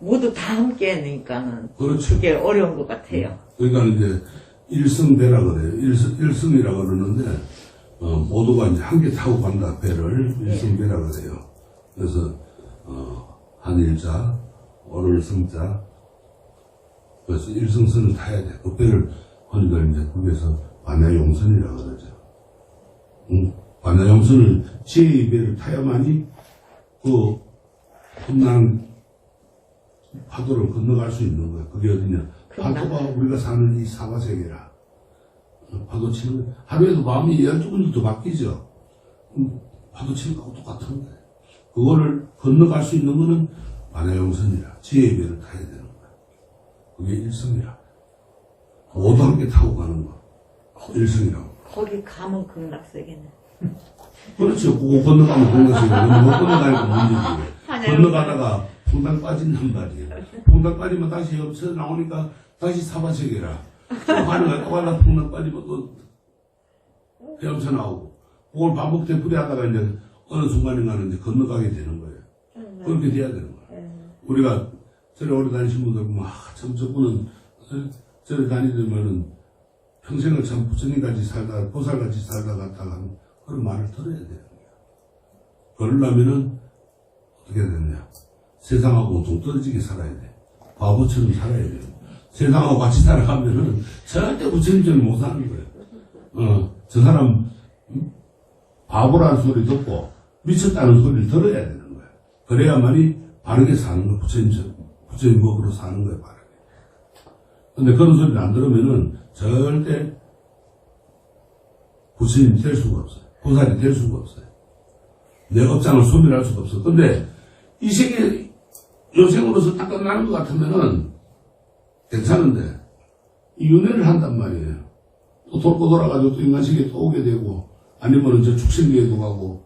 모두 다 함께 하니까는 그렇죠. 그게 어려운 것 같아요. 그러니까 이제 일승배라 그래요. 일승이라 그러는데, 모두가 이제 함께 타고 간다, 배를. 일승배라 그래요. 그래서, 한일자, 어를승자. 그래서 일승선을 타야 돼. 그 배를 하니까 이제 거기에서 반야용선이라 그러죠. 반야용선을 지혜의 배를 타야만이 그 험난 파도를 건너갈 수 있는 거야. 그게 어디냐. 파도가 우리가 사는 이 사바세계라. 파도 치는 거야. 하루에도 마음이 12번도 바뀌죠. 파도 치는 거하고 똑같은 거야. 그거를 건너갈 수 있는 거는 반야용선이라. 지혜의 배를 타야 되는 거야. 그게 일성이라. 모두 함께 타고 가는 거. 일성이라고. 거기 가면 극락세계네. 그렇죠. 그거 건너가면 건너가시고, 못 건너가니까 문제지. 건너가다가 풍당 빠진단 말이에요. 풍당 빠지면 다시 옆에서 나오니까 다시 사바세계라. 또 가는 거야. 또 가다가 풍당 빠지면 또 헤엄쳐 나오고. 그걸 반복 되풀이하다가 이제 어느 순간인가는 이제 건너가게 되는 거예요. 그렇게 돼야 되는 거예요. 우리가 절에 오래 다니신 분들 보면, 참 저분은 절에 다니려면은 평생을 참 부처님같이 살다가, 보살같이 살다 갔다가 그런 말을 들어야 되는 거야. 그러려면은 어떻게 해야 되느냐. 세상하고 동떨어지게 살아야 돼. 바보처럼 살아야 돼. 세상하고 같이 살아가면은 절대 부처님처럼 못 사는 거예요. 저 사람, 바보라는 소리 듣고 미쳤다는 소리를 들어야 되는 거야. 그래야만이 바르게 사는 거야. 부처님 법으로 사는 거야, 바르게. 근데 그런 소리를 안 들으면은 절대 부처님이 될 수가 없어요. 보살이 될 수가 없어요. 내 업장을 소멸할 수가 없어. 근데 이 세계 요생으로서 딱 끝나는 것 같으면은 괜찮은데 이 윤회를 한단 말이에요. 또 돌고 돌아가지고 또 인간세계에 또 오게 되고 아니면은 저 축생계에도 가고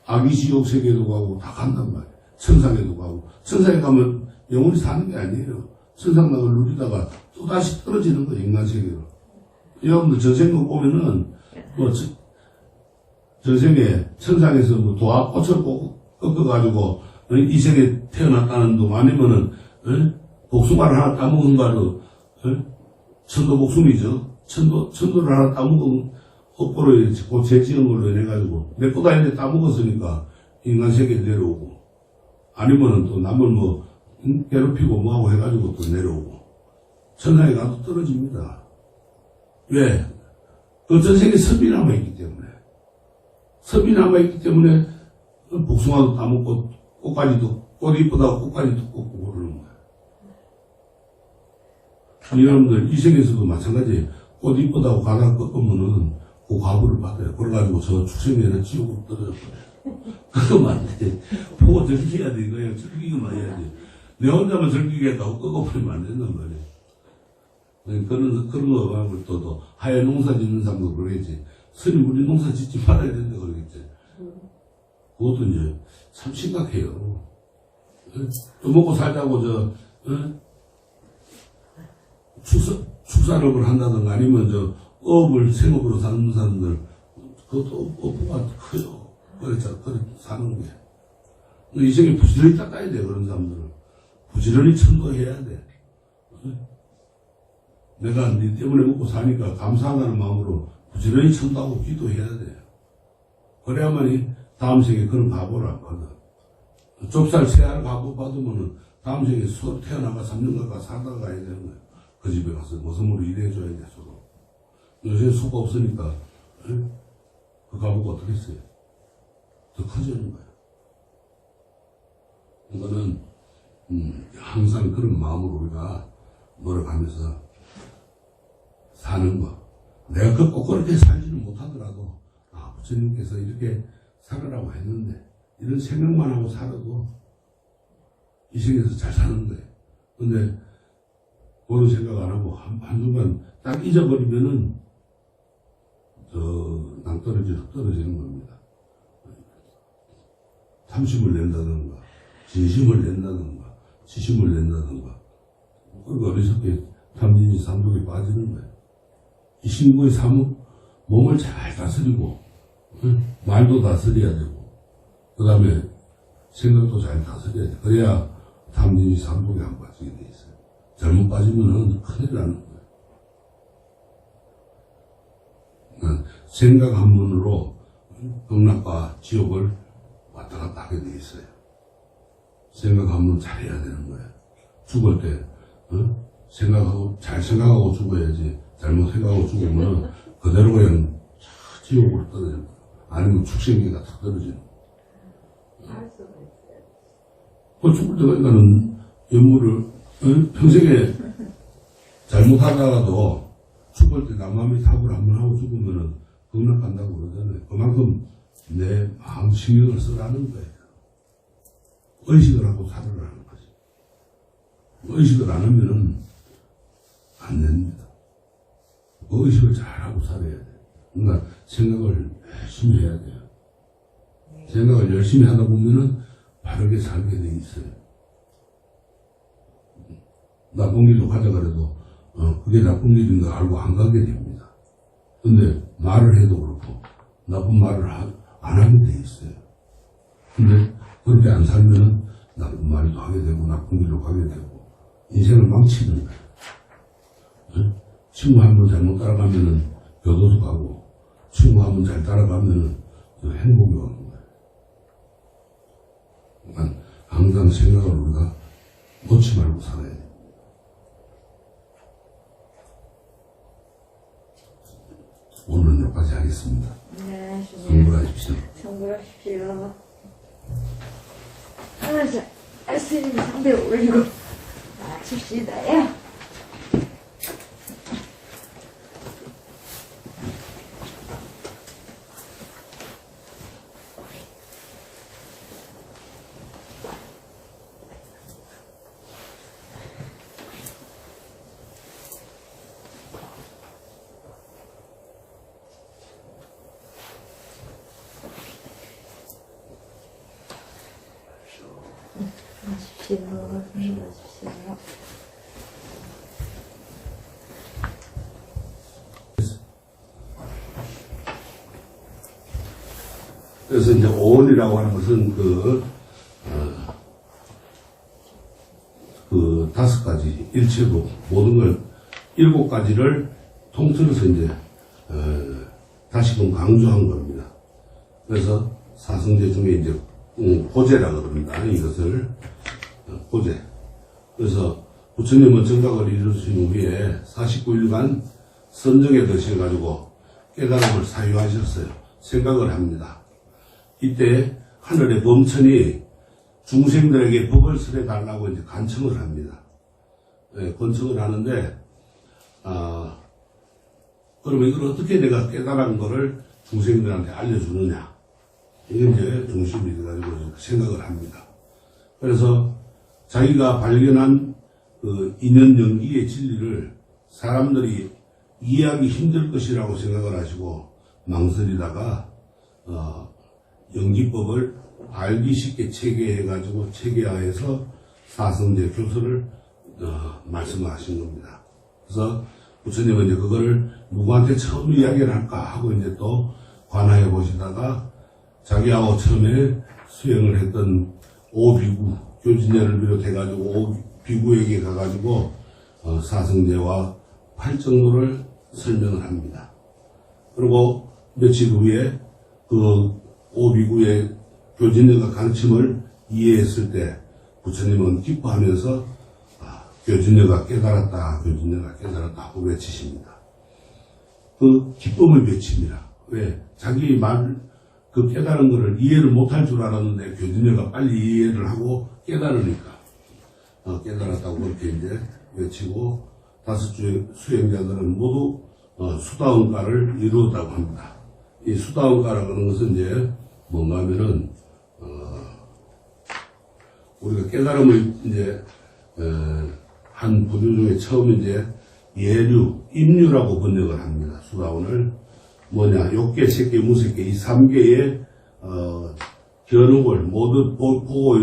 아기지옥 세계에도 가고 다 간단 말이에요. 천상에도 가고 천상에 가면 영원히 사는 게 아니에요. 천상락을 누리다가 또다시 떨어지는 거예요. 인간세계로. 여러분들 전생국 보면은 뭐 전생에 천상에서 뭐 도화 꽃을 꺾어가지고 이 세계에 태어났다는 둥 아니면은 복숭아를 하나 따먹은 거로 천도 복숭이죠. 천도를 하나 따먹은 업보로 그 재지은 걸로 인해가지고 내 거다 이제 따먹었으니까 인간 세계에 내려오고 아니면은 또 남을 뭐 괴롭히고 뭐하고 해가지고 또 내려오고 천상에 가도 떨어집니다. 왜? 그 전생에 섭이 남아있기 때문에. 섭이 남아있기 때문에 복숭아도 따먹고 꽃까지도, 꽃 이쁘다고 꽃까지도 꺾고 그러는 거야. 여러분들, 이 세계에서도 마찬가지. 꽃 이쁘다고 가다가 꺾으면은 그 과부를 받아요. 그래가지고 저 축생에는 지옥으로 떨어져 버려요. 그거만 안 돼. 보고 즐겨야 돼. 이거야. 즐기기만 해야지. 내 혼자만 즐기겠다고 꺾어버리면 안 된단 말이야. 그런 거 하면 또 하얀 농사 짓는 사람도 그러겠지. 스님 우리 농사 짓지 말아야 된다 그러겠지. 그것도 이제 참 심각해요. 또 먹고 살자고 축산업을 한다든가 아니면 업을 생업으로 사는 사람들 그것도 업보가 커요. 그래 사는 게. 이 생에 부지런히 닦아야 돼 그런 사람들은. 부지런히 천도해야 돼. 내가 네 때문에 먹고 사니까 감사하다는 마음으로 부지런히 천도하고 기도해야 돼요. 그래야만이 다음 생에 그런 가보를 안 받아. 좁쌀 세알 가보 받으면은 다음 생에 서로 태어나가 3년 가까 살다가 가야 되는 거예요. 그 집에 가서 모성으로 일해줘야 돼, 서로. 요새 수가 없으니까, 그 가보가 어떻게 했어요? 더 커지는 거예요. 이거는, 항상 그런 마음으로 우리가 노력하면서 사는 거. 내가 꼭 그렇게 살지는 못하더라도, 부처님께서 이렇게 살아라고 했는데, 이런 생각만 하고 살아도 이 세계에서 잘 사는 거예요. 근데, 그런 생각 안 하고, 한순간 딱 잊어버리면은, 낭떠러지로 떨어지는 겁니다. 탐심을 낸다든가, 진심을 낸다든가, 지심을 낸다든가, 그리고 어리석게 탐진지 삼독에 빠지는 거예요. 이 신고의 삶은 몸을 잘 다스리고, 말도 다스려야 되고, 그 다음에 생각도 잘 다스려야 돼. 그래야 탐진지 삼독에 안 빠지게 돼 있어요. 잘못 빠지면은 큰일 나는 거예요. 생각 한 번으로 극락과 지옥을 왔다 갔다 하게 돼 있어요. 생각 한 번 잘해야 되는 거예요. 죽을 때, 잘 생각하고 죽어야지. 잘못 생각하고 죽으면 그대로 그냥 지옥으로 떨어지는 거예요. 아니면 축생기가 탁 떨어지는 거예요. 그 죽을 때까지는 연물을, 평생에 잘못하다가도 죽을 때 남함이 탑을 한번 하고 죽으면은 극락 간다고 그러잖아요. 그만큼 내 마음 신경을 쓰라는 거예요. 의식을 하고 살으라는 거지. 의식을 안 하면은 안 됩니다. 의식을 잘하고 살아야 돼요. 그러니까 생각을 열심히 해야 돼요. 생각을 열심히 하다 보면은 바르게 살게 돼 있어요. 나쁜 길로 가자 그래도 그게 나쁜 길인 거 알고 안 가게 됩니다. 근데 말을 해도 그렇고 나쁜 말을 안 하게 돼 있어요. 근데 그렇게 안 살면은 나쁜 말도 하게 되고 나쁜 길로 가게 되고 인생을 망치는 거예요. 친구 한 번 잘못 따라가면은 교도소 가고 친구 한 번 잘 따라가면은 행복이 오는 거예요. 그러니까 항상 생각을 우리가 놓지 말고 살아야 돼요. 오늘은 여기까지 하겠습니다. 네, 성불하십시오. 성불하십시오. 하나씩 스님 상대 올리고 마칩시다요. 마십시오. 마십시오. 그래서 이제 오온이라고 하는 것은 그 5가지 일체도 모든 걸 7가지를 통틀어서 이제 다시금 강조한 겁니다. 그래서 사성제 중에 이제 고제라고 그럽니다. 이것을 고제. 그래서 부처님은 정각을 이루신 후에 49일간 선정에 드셔가지고 깨달음을 사유하셨어요. 생각을 합니다. 이때 하늘의 범천이 중생들에게 법을 설해 달라고 이제 간청을 합니다. 네, 간청을 하는데, 그러면 이걸 어떻게 내가 깨달은 거를 중생들한테 알려주느냐. 이게 이제 중심이 돼가지고 생각을 합니다. 그래서 자기가 발견한 그 인연 연기의 진리를 사람들이 이해하기 힘들 것이라고 생각을 하시고 망설이다가, 연기법을 알기 쉽게 체계해가지고 체계화해서 사성제 교수를 말씀하신 겁니다. 그래서 부처님은 이제 그거를 누구한테 처음 이야기를 할까 하고 이제 또 관하해 보시다가 자기하고 처음에 수행을 했던 오비구 교진녀를 비롯해가지고 오비구에게 가가지고 사성제와 팔정도를 설명을 합니다. 그리고 며칠 후에 그 오비구의 교진녀가 가르침을 이해했을 때 부처님은 기뻐하면서 교진녀가 깨달았다, 교진녀가 깨달았다 하고 외치십니다. 그 기쁨을 외칩니다. 왜? 자기 그 깨달은 것을 이해를 못할 줄 알았는데 교진녀가 빨리 이해를 하고 깨달으니까 깨달았다고 그렇게 이제 외치고 5주 수행자들은 모두 수다원가를 이루었다고 합니다. 이 수다원가라고 하는 것은 이제 뭔가 하면은 우리가 깨달음을 이제 한 부류 중에 처음 이제 예류, 임류라고 번역을 합니다. 수다원을 뭐냐, 욕계, 색계, 무색계 이 3개의 견uk을 모두 보고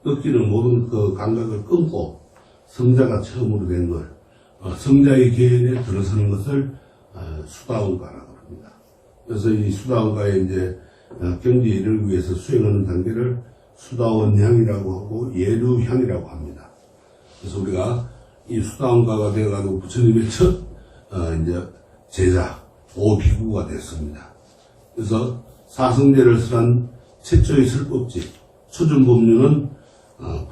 느끼는 모든 그 감각을 끊고 성자가 처음으로 된 걸 성자의 계연에 들어서는 것을 수다원가라고 합니다. 그래서 이 수다원가에 이제 경지에 이르기 위해서 수행하는 단계를 수다원향이라고 하고 예류향이라고 합니다. 그래서 우리가 이 수다원가가 되어가지고 부처님의 첫 이제 제자 오비구가 됐습니다. 그래서 사성제를 설한 최초의 설법지 초준법륜은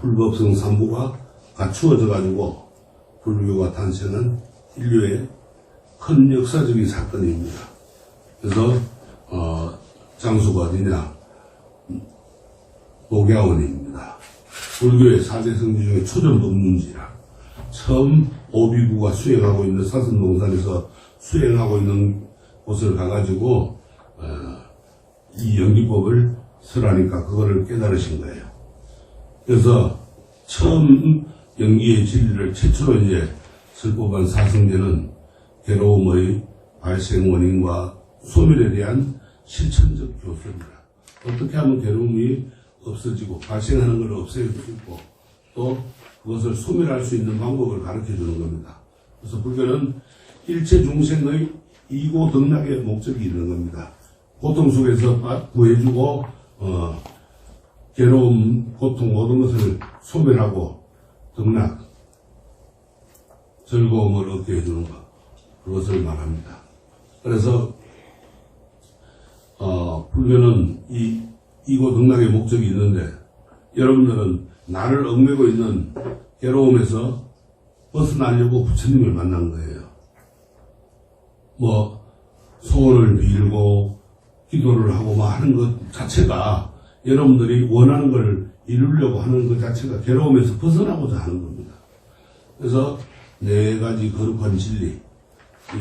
불법성 삼부가 갖추어져 가지고 불교가 탄생한 인류의 큰 역사적인 사건입니다. 그래서 장소가 어디냐? 녹야원입니다. 불교의 4대 성지 중에 초전법륜지라 처음 오비구가 수행하고 있는 사선동산에서 수행하고 있는 곳을 가가지고 이 연기법을 설하니까 그거를 깨달으신 거예요. 그래서 처음 연기의 진리를 최초로 이제 설법한 사성제는 괴로움의 발생 원인과 소멸에 대한 실천적 교수입니다. 어떻게 하면 괴로움이 없어지고 발생하는 걸 없앨 수 있고 또 그것을 소멸할 수 있는 방법을 가르쳐 주는 겁니다. 그래서 불교는 일체 중생의 이고등락의 목적이 있는 겁니다. 고통 속에서 구해주고 괴로움, 고통 모든 것을 소멸하고 등락, 즐거움을 얻게 해주는 것 그것을 말합니다. 그래서 불교는 이 이고등락의 목적이 있는데 여러분들은 나를 얽매고 있는 괴로움에서 벗어나려고 부처님을 만난 거예요. 뭐 소원을 빌고 기도를 하고 뭐 하는 것 자체가 여러분들이 원하는 걸 이루려고 하는 것 자체가 괴로움에서 벗어나고자 하는 겁니다. 그래서 4가지 거룩한 진리,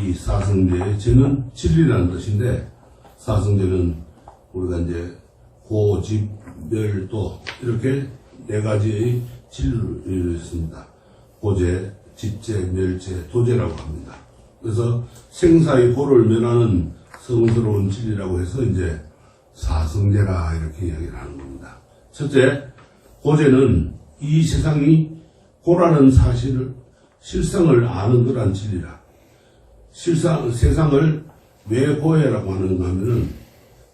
이 사성제, 제는 진리라는 뜻인데 사성제는 우리가 이제 고, 집, 멸, 도 이렇게 4가지의 진리를 이루었습니다. 고제, 집제, 멸제, 도제라고 합니다. 그래서 생사의 고를 면하는 성스러운 진리라고 해서 이제 사성제라 이렇게 이야기를 하는 겁니다. 첫째, 고제는 이 세상이 고라는 사실을 실상을 아는 거란 진리라. 세상을 왜 고해라고 하는가 하면은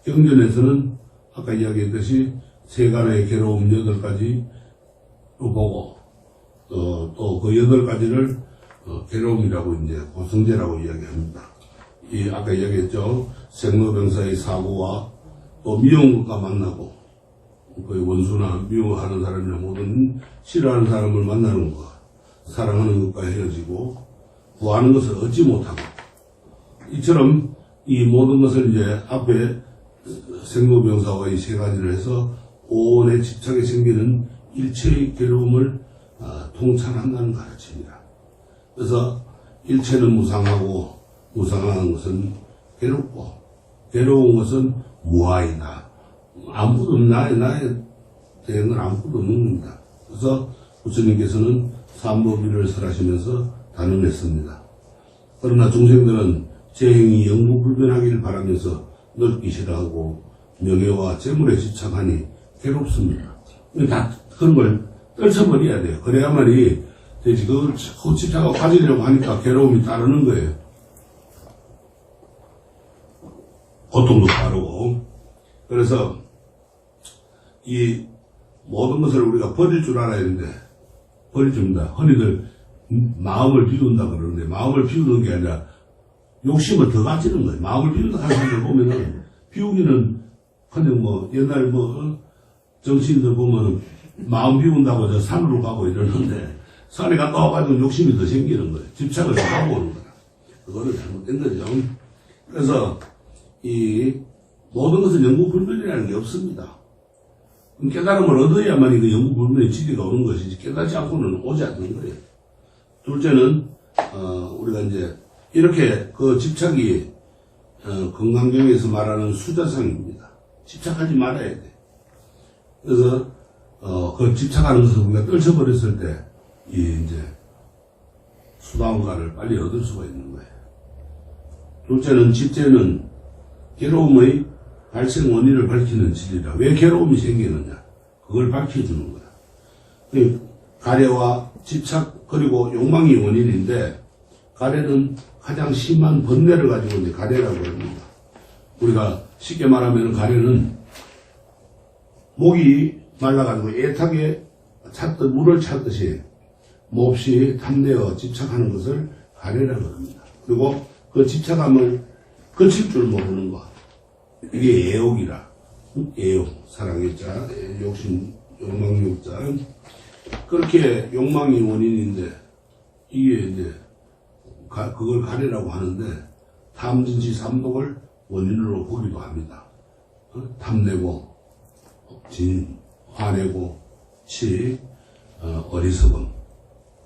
경전에서는 아까 이야기했듯이 세간의 괴로움 8가지로 보고 또 그 8가지를 괴로움이라고 이제 고성제라고 이야기합니다. 이 아까 이야기했죠. 생로병사의 사고와 또 미운 것과 만나고 그 원수나 미워하는 사람이나 모든 싫어하는 사람을 만나는 것, 사랑하는 것과 헤어지고 구하는 것을 얻지 못하고 이처럼 이 모든 것을 이제 앞에 생로병사와 이 3가지를 해서 오온의 집착에 생기는 일체의 괴로움을 통찰한다는 가르침이다. 그래서 일체는 무상하고 무상한 것은 괴롭고 괴로운 것은 무아이다. 아무것도 없는 나에 대한 건 아무것도 없는 겁니다. 그래서 부처님께서는 삼법위를 설하시면서 단언했습니다. 그러나 중생들은 제 행이 영구불변하기를 바라면서 넓기 싫어하고 명예와 재물에 집착하니 괴롭습니다. 다 그런 걸 떨쳐버려야 돼요. 그래야만이 되지. 그걸 집착하고 가지려고 하니까 괴로움이 따르는 거예요. 고통도 따르고. 그래서 이 모든 것을 우리가 버릴 줄 알아야 되는데 버려줍니다. 흔히들 마음을 비운다 그러는데 마음을 비우는 게 아니라 욕심을 더 가지는 거예요. 마음을 비운다 하는 사람들 보면은 비우기는 그냥 뭐 옛날 정치인들 보면은 마음 비운다고 저 산으로 가고 이러는데 산에 갔다 와가지고 욕심이 더 생기는 거예요. 집착을 더 하고 오는 거야. 그거는 잘못된 거죠. 그래서 이 모든 것은 영구불변이라는 게 없습니다. 깨달음을 얻어야만 그 영구불변의 진리가 오는 것이지 깨닫지 않고는 오지 않는 거예요. 둘째는 우리가 이제 이렇게 그 집착이 건강경에서 말하는 수자상입니다. 집착하지 말아야 돼. 그래서 그 집착하는 것을 우리가 떨쳐버렸을 때 이제 수다원가를 빨리 얻을 수가 있는 거예요. 둘째는 집제는 괴로움의 발생 원인을 밝히는 진리라. 왜 괴로움이 생기느냐? 그걸 밝혀주는 거야. 가래와 집착 그리고 욕망이 원인인데 가래는 가장 심한 번뇌를 가지고 이제 가래라고 합니다. 우리가 쉽게 말하면 가래는 목이 말라가지고 애타게 물을 찾듯이 몹시 탐내어 집착하는 것을 가래라고 합니다. 그리고 그 집착함을 거칠 줄 모르는 것. 이게 애욕이라. 애욕, 사랑의 자, 욕심, 욕망욕자. 그렇게 욕망이 원인인데, 이게 이제, 그걸 가래라고 하는데, 탐진치 삼독을 원인으로 보기도 합니다. 탐내고, 화내고, 어리석음.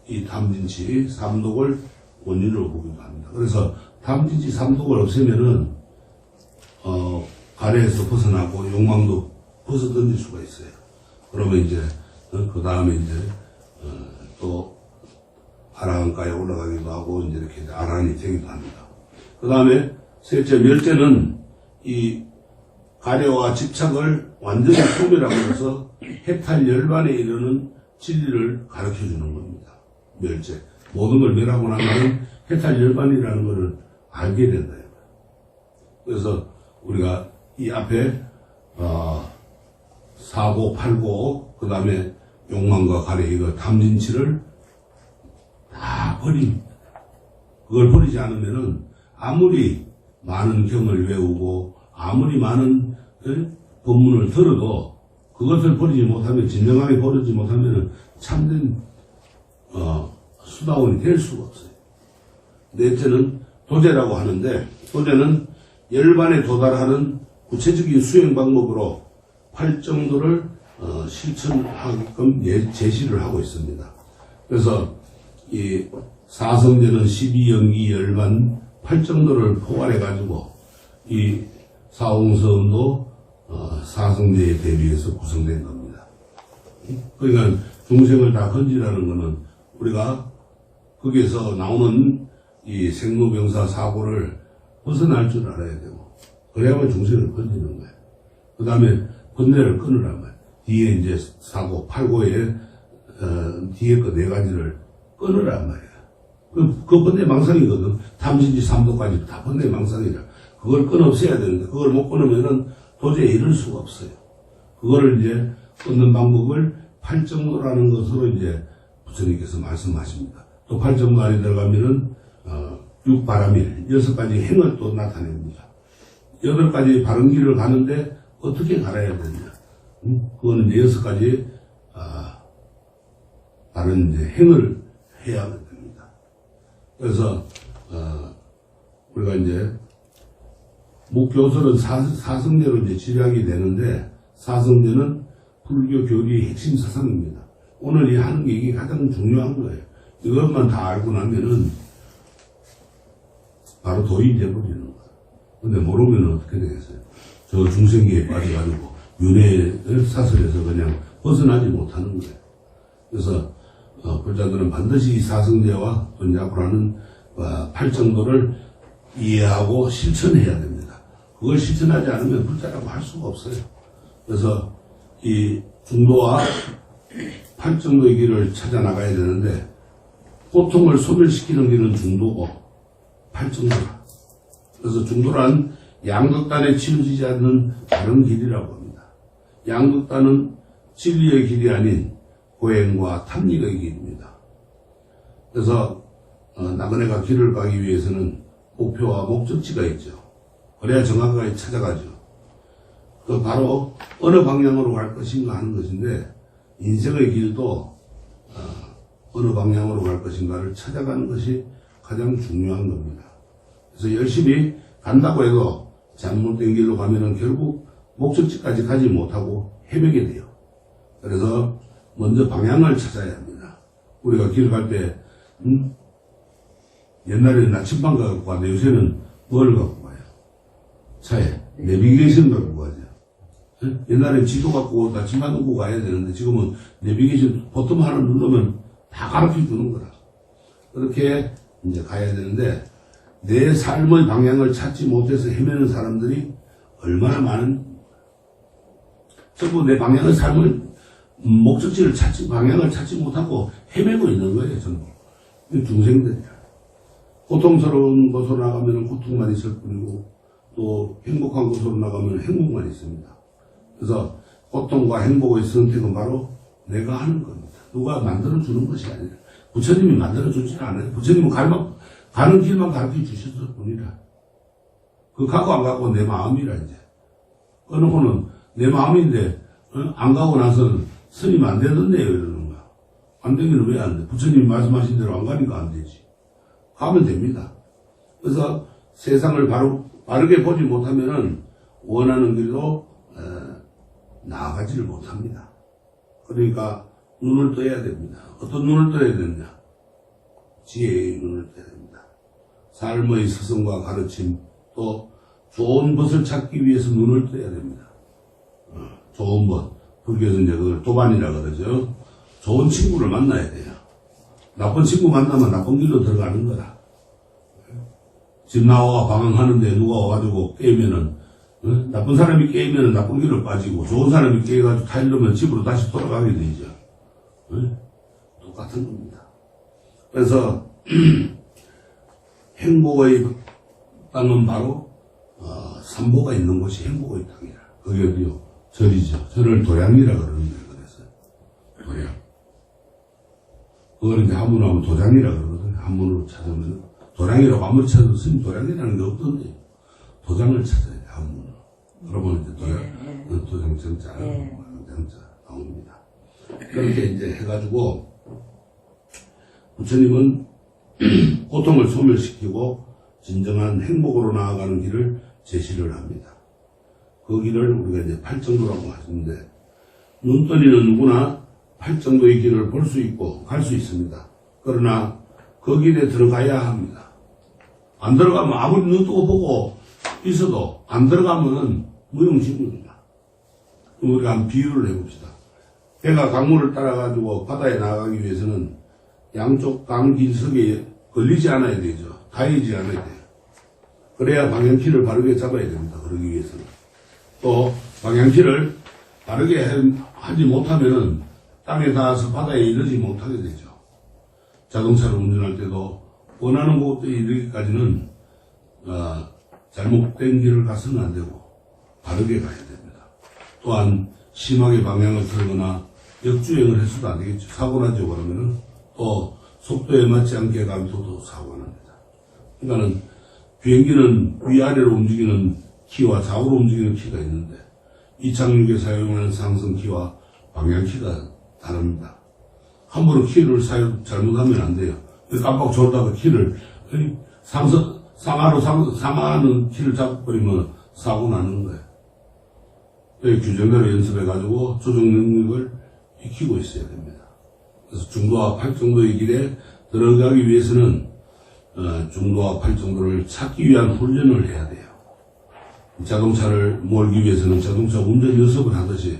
이 탐진치 삼독을 원인으로 보기도 합니다. 그래서 탐진치 삼독을 없애면은, 가래에서 벗어나고 욕망도 벗어 던질 수가 있어요. 그러면 이제, 그 다음에 이제, 또, 아라한가에 올라가기도 하고, 이제 이렇게 아라한이 되기도 합니다. 그 다음에, 셋째, 멸제는 이 가래와 집착을 완전히 소멸하고 해서 해탈열반에 이르는 진리를 가르쳐 주는 겁니다. 멸제. 모든 걸 멸하고 나면 해탈열반이라는 것을 알게 된다. 그래서 우리가 이 앞에 사고, 팔고, 그 다음에 욕망과 가래, 이거 탐진치를 다 버립니다. 그걸 버리지 않으면은 아무리 많은 경을 외우고 아무리 많은 법문을 들어도 그것을 버리지 못하면, 진정하게 버리지 못하면 참된 수다원이 될 수가 없어요. 넷째는 도제라고 하는데, 도제는 열반에 도달하는 구체적인 수행 방법으로 팔정도를 실천하게끔 제시를 하고 있습니다. 그래서 이 사성제는 12연기 열반 팔정도를 포괄해가지고 이 사홍서음도 사성제에 대비해서 구성된 겁니다. 그러니까 중생을 다 건지라는 것은 우리가 거기에서 나오는 이 생로병사 사고를 벗어날 줄 알아야 되고, 그래야만 중생을 건지는 거예요. 그 다음에 번뇌를 끊으란 말이에요. 뒤에 이제 사고, 팔고에, 뒤에 거 4가지를 끊으란 말이야. 그 번뇌 망상이거든. 탐진지 3도까지 다 번뇌 망상이라. 그걸 끊어 없애야 되는데, 그걸 못 끊으면은 도저히 이룰 수가 없어요. 그거를 이제 끊는 방법을 팔정도라는 것으로 이제 부처님께서 말씀하십니다. 또 팔정도 안에 들어가면은, 육바람일, 6가지 행을 또 나타냅니다. 8가지 바른 길을 가는데 어떻게 갈아야 되느냐. 그거는 이제 6가지, 바른 이제 행을 해야 됩니다. 그래서, 우리가 이제, 목교설은 사성제로 이제 지략이 되는데, 사성제는 불교 교리의 핵심 사상입니다. 오늘 이 하는 게 이게 가장 중요한 거예요. 이것만 다 알고 나면은, 바로 도인이 돼버리는 거예요. 근데 모르면 어떻게 되겠어요? 저 중생기에 빠져가지고, 윤회 사설에서 그냥 벗어나지 못하는 거예요. 그래서, 불자들은 반드시 이 사성제와 또 앞으로 하는 팔정도를 이해하고 실천해야 됩니다. 그걸 실천하지 않으면 불자라고 할 수가 없어요. 그래서 이 중도와 팔정도의 길을 찾아 나가야 되는데 고통을 소멸시키는 길은 중도고 팔정도라. 그래서 중도란 양극단에 치우치지 않는 다른 길이라고 합니다. 양극단은 진리의 길이 아닌 고행과 탐닉의 길입니다. 그래서 나그네가 길을 가기 위해서는 목표와 목적지가 있죠. 그래야 정확하게 찾아가죠. 그 바로 어느 방향으로 갈 것인가 하는 것인데 인생의 길도 어느 방향으로 갈 것인가를 찾아가는 것이 가장 중요한 겁니다. 그래서 열심히 간다고 해도 잘못된 길로 가면은 결국 목적지까지 가지 못하고 헤매게 돼요. 그래서 먼저 방향을 찾아야 합니다. 우리가 길 갈 때, 옛날에는 나침반 갖고 가는데 요새는 뭘 갖고 가요? 차에 내비게이션 갖고 가죠. 옛날엔 지도 갖고 나침반 놓고 가야 되는데 지금은 내비게이션 버튼 하나 누르면 다 가르쳐 주는 거라. 그렇게 이제 가야 되는데 내 삶의 방향을 찾지 못해서 헤매는 사람들이 얼마나 많은, 전부 내 방향의 삶을 목적지를 방향을 찾지 못하고 헤매고 있는 거예요, 전부. 중생들이야. 고통스러운 곳으로 나가면 고통만 있을 뿐이고, 또 행복한 곳으로 나가면 행복만 있습니다. 그래서 고통과 행복의 선택은 바로 내가 하는 겁니다. 누가 만들어주는 것이 아니라. 부처님이 만들어주지는 않아요. 부처님은 가는 길만 가르쳐 주셨을 뿐이라. 그 가고 안 가고 내 마음이라, 이제. 어느 거는 내 마음인데, 안 가고 나서는 스님 안 되던데요, 이러는 거야. 안 되면 왜 안 돼? 부처님이 말씀하신 대로 안 가니까 안 되지. 가면 됩니다. 그래서 세상을 바르게 보지 못하면은 원하는 길로 나아가지를 못합니다. 그러니까 눈을 떠야 됩니다. 어떤 눈을 떠야 되느냐? 지혜의 눈을 떠야 됩니다. 삶의 스승과 가르침, 또 좋은 것을 찾기 위해서 눈을 떠야 됩니다. 좋은 것. 불교에서 이제 그걸 도반이라 그러죠. 좋은 친구를 만나야 돼요. 나쁜 친구 만나면 나쁜 길로 들어가는 거다. 집 나와 방황하는데 누가 와가지고 깨면은, 나쁜 사람이 깨면은 나쁜 길로 빠지고, 좋은 사람이 깨가지고 타이르면 집으로 다시 돌아가게 되죠. 똑같은 겁니다. 그래서, 행복의 땅은 바로, 삼보가 있는 곳이 행복의 땅이라. 그게 어디요? 절이죠. 절을 도량이라 그러는데, 그래서. 도량. 그걸 이제 한문하면 도장이라 그러거든요. 한문으로 찾으면. 도량이라고 아무리 찾아도 스님 도량이라는 게 없던데. 도장을 찾아야 돼, 한문으로. 그러면 이제 도장 정자, 정자 나옵니다. 그렇게 이제 해가지고, 부처님은 고통을 소멸시키고, 진정한 행복으로 나아가는 길을 제시를 합니다. 그 길을 우리가 이제 팔정도라고 하시는데, 눈떠리는 누구나 팔정도의 길을 볼 수 있고 갈 수 있습니다. 그러나 그 길에 들어가야 합니다. 안 들어가면 아무리 눈 뜨고 보고 있어도 안 들어가면 무용지물입니다. 우리가 한 비유를 해봅시다. 배가 강물을 따라가지고 바다에 나가기 위해서는 양쪽 강 길석에 걸리지 않아야 되죠. 가이지 않아야 돼요. 그래야 방향키를 바르게 잡아야 됩니다. 그러기 위해서는. 또 방향키를 바르게 하지 못하면은 땅에 닿아서 바다에 이르지 못하게 되죠. 자동차를 운전할 때도 원하는 곳에 이르기까지는 잘못된 길을 가서는 안 되고 바르게 가야 됩니다. 또한 심하게 방향을 틀거나 역주행을 해서도 안 되겠죠. 사고 나죠. 그러면은 또 속도에 맞지 않게 가면 또 사고가 납니다. 그러니까는 비행기는 위아래로 움직이는 키와 좌우로 움직이는 키가 있는데 이착륙에 사용하는 상승키와 방향키가 다릅니다. 함부로 키를 잘못하면 안 돼요. 깜빡 졸다가 키를 상하는 키를 잡아버리면 사고 나는 거예요. 규정대로 연습해가지고 조정 능력을 익히고 있어야 됩니다. 그래서 중도와 팔 정도의 길에 들어가기 위해서는 중도와 팔 정도를 찾기 위한 훈련을 해야 돼요. 자동차를 몰기 위해서는 자동차 운전 연습을 하듯이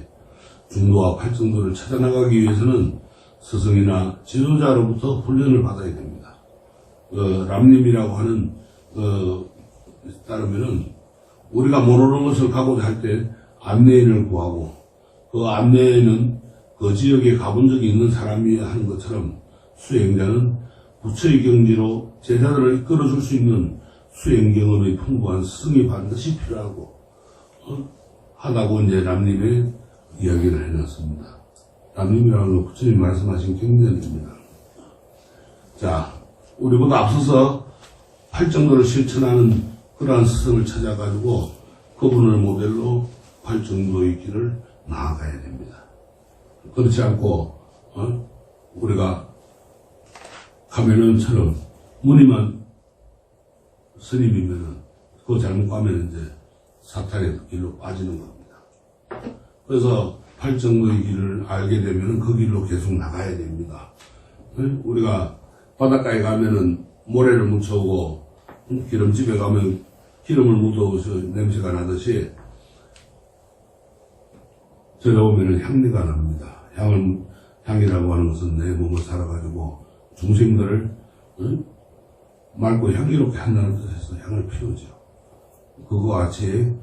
중도와 팔 정도를 찾아나가기 위해서는 스승이나 지도자로부터 훈련을 받아야 됩니다. 람님이라고 하는 따르면은 우리가 모르는 것을 가고자 할 때 안내인을 구하고 그 안내인은 그 지역에 가본 적이 있는 사람이 하는 것처럼 수행자는 부처의 경지로 제자들을 이끌어줄 수 있는 수행 경험이 풍부한 스승이 반드시 필요하고 하다고 이제 람님의 이야기를 해놨습니다. 람님이라는 건 부처님 말씀하신 경전입니다. 자, 우리보다 앞서서 팔정도를 실천하는 그러한 스승을 찾아가지고 그분을 모델로 팔정도의 길을 나아가야 됩니다. 그렇지 않고 우리가 가면은처럼 무늬만 스님이면은 그거 잘못 가면 이제 사탄의 길로 빠지는 겁니다. 그래서 팔정도의 길을 알게 되면은 그 길로 계속 나가야 됩니다. 우리가 바닷가에 가면은 모래를 묻혀오고 기름집에 가면 기름을 묻어서 냄새가 나듯이 들어오면은 향기가 납니다. 향이라고 하는 것은 내 몸을 살아가지고 중생들을 맑고 향기롭게 한다는 뜻에서 향을 피우죠. 그거와 같이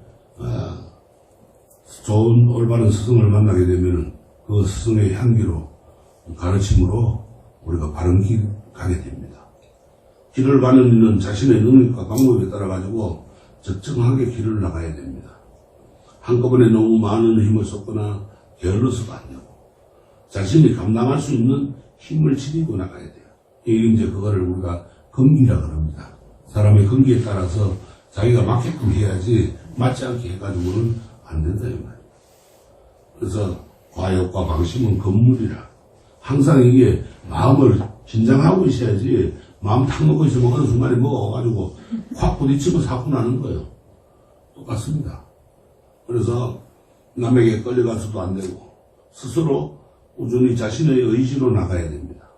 좋은 올바른 스승을 만나게 되면 그 스승의 향기로 가르침으로 우리가 바른 길 가게 됩니다. 길을 가는 이는 자신의 능력과 방법에 따라 가지고 적정하게 길을 나가야 됩니다. 한꺼번에 너무 많은 힘을 쏟거나 게을러서도 안 되고 자신이 감당할 수 있는 힘을 지니고 나가야 돼요. 이게 이제 그거를 우리가 건기라 그럽니다. 사람의 건기에 따라서 자기가 맞게끔 해야지 맞지 않게 해가지고는 안 된다 이 말이에요. 그래서 과욕과 방심은 건물이라. 항상 이게 마음을 긴장하고 있어야지 마음 탁 먹고 있으면 어느 순간에 먹어가지고 확 부딪히고 사고 나는 거예요. 똑같습니다. 그래서 남에게 끌려가서도 안 되고 스스로 꾸준히 자신의 의지로 나가야 됩니다.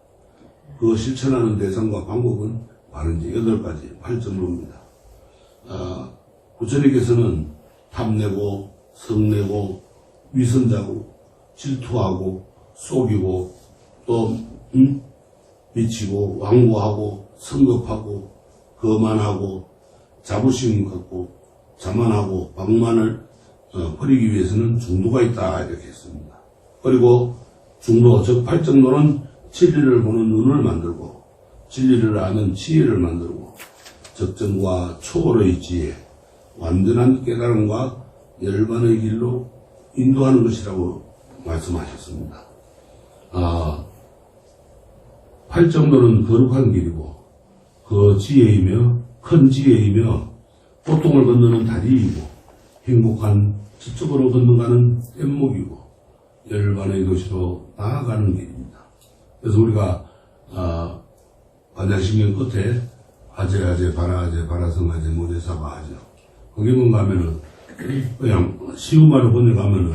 그 실천하는 대상과 방법은 바로 이제 8가지 8점로입니다. 부처님께서는 탐내고 성내고 위선자고 질투하고 속이고 또 미치고 완고하고 성급하고 거만하고 자부심 갖고 자만하고 방만을 버리기 위해서는 중도가 있다 이렇게 했습니다. 그리고 중도 즉 팔정도는 진리를 보는 눈을 만들고 진리를 아는 지혜를 만들고 적정과 초월의 지혜 완전한 깨달음과 열반의 길로 인도하는 것이라고 말씀하셨습니다. 팔정도는 거룩한 길이고 그 지혜이며 큰 지혜이며 고통을 건너는 다리이고 행복한 지적으로 건너가는 뗏목이고 열반의 도시로 나아가는 길입니다. 그래서 우리가 반야신경 끝에 아제 바라아제 바라성아제 모제사바아제 거기 뭔가 하면은 그냥 쉬운 말로 번역하면은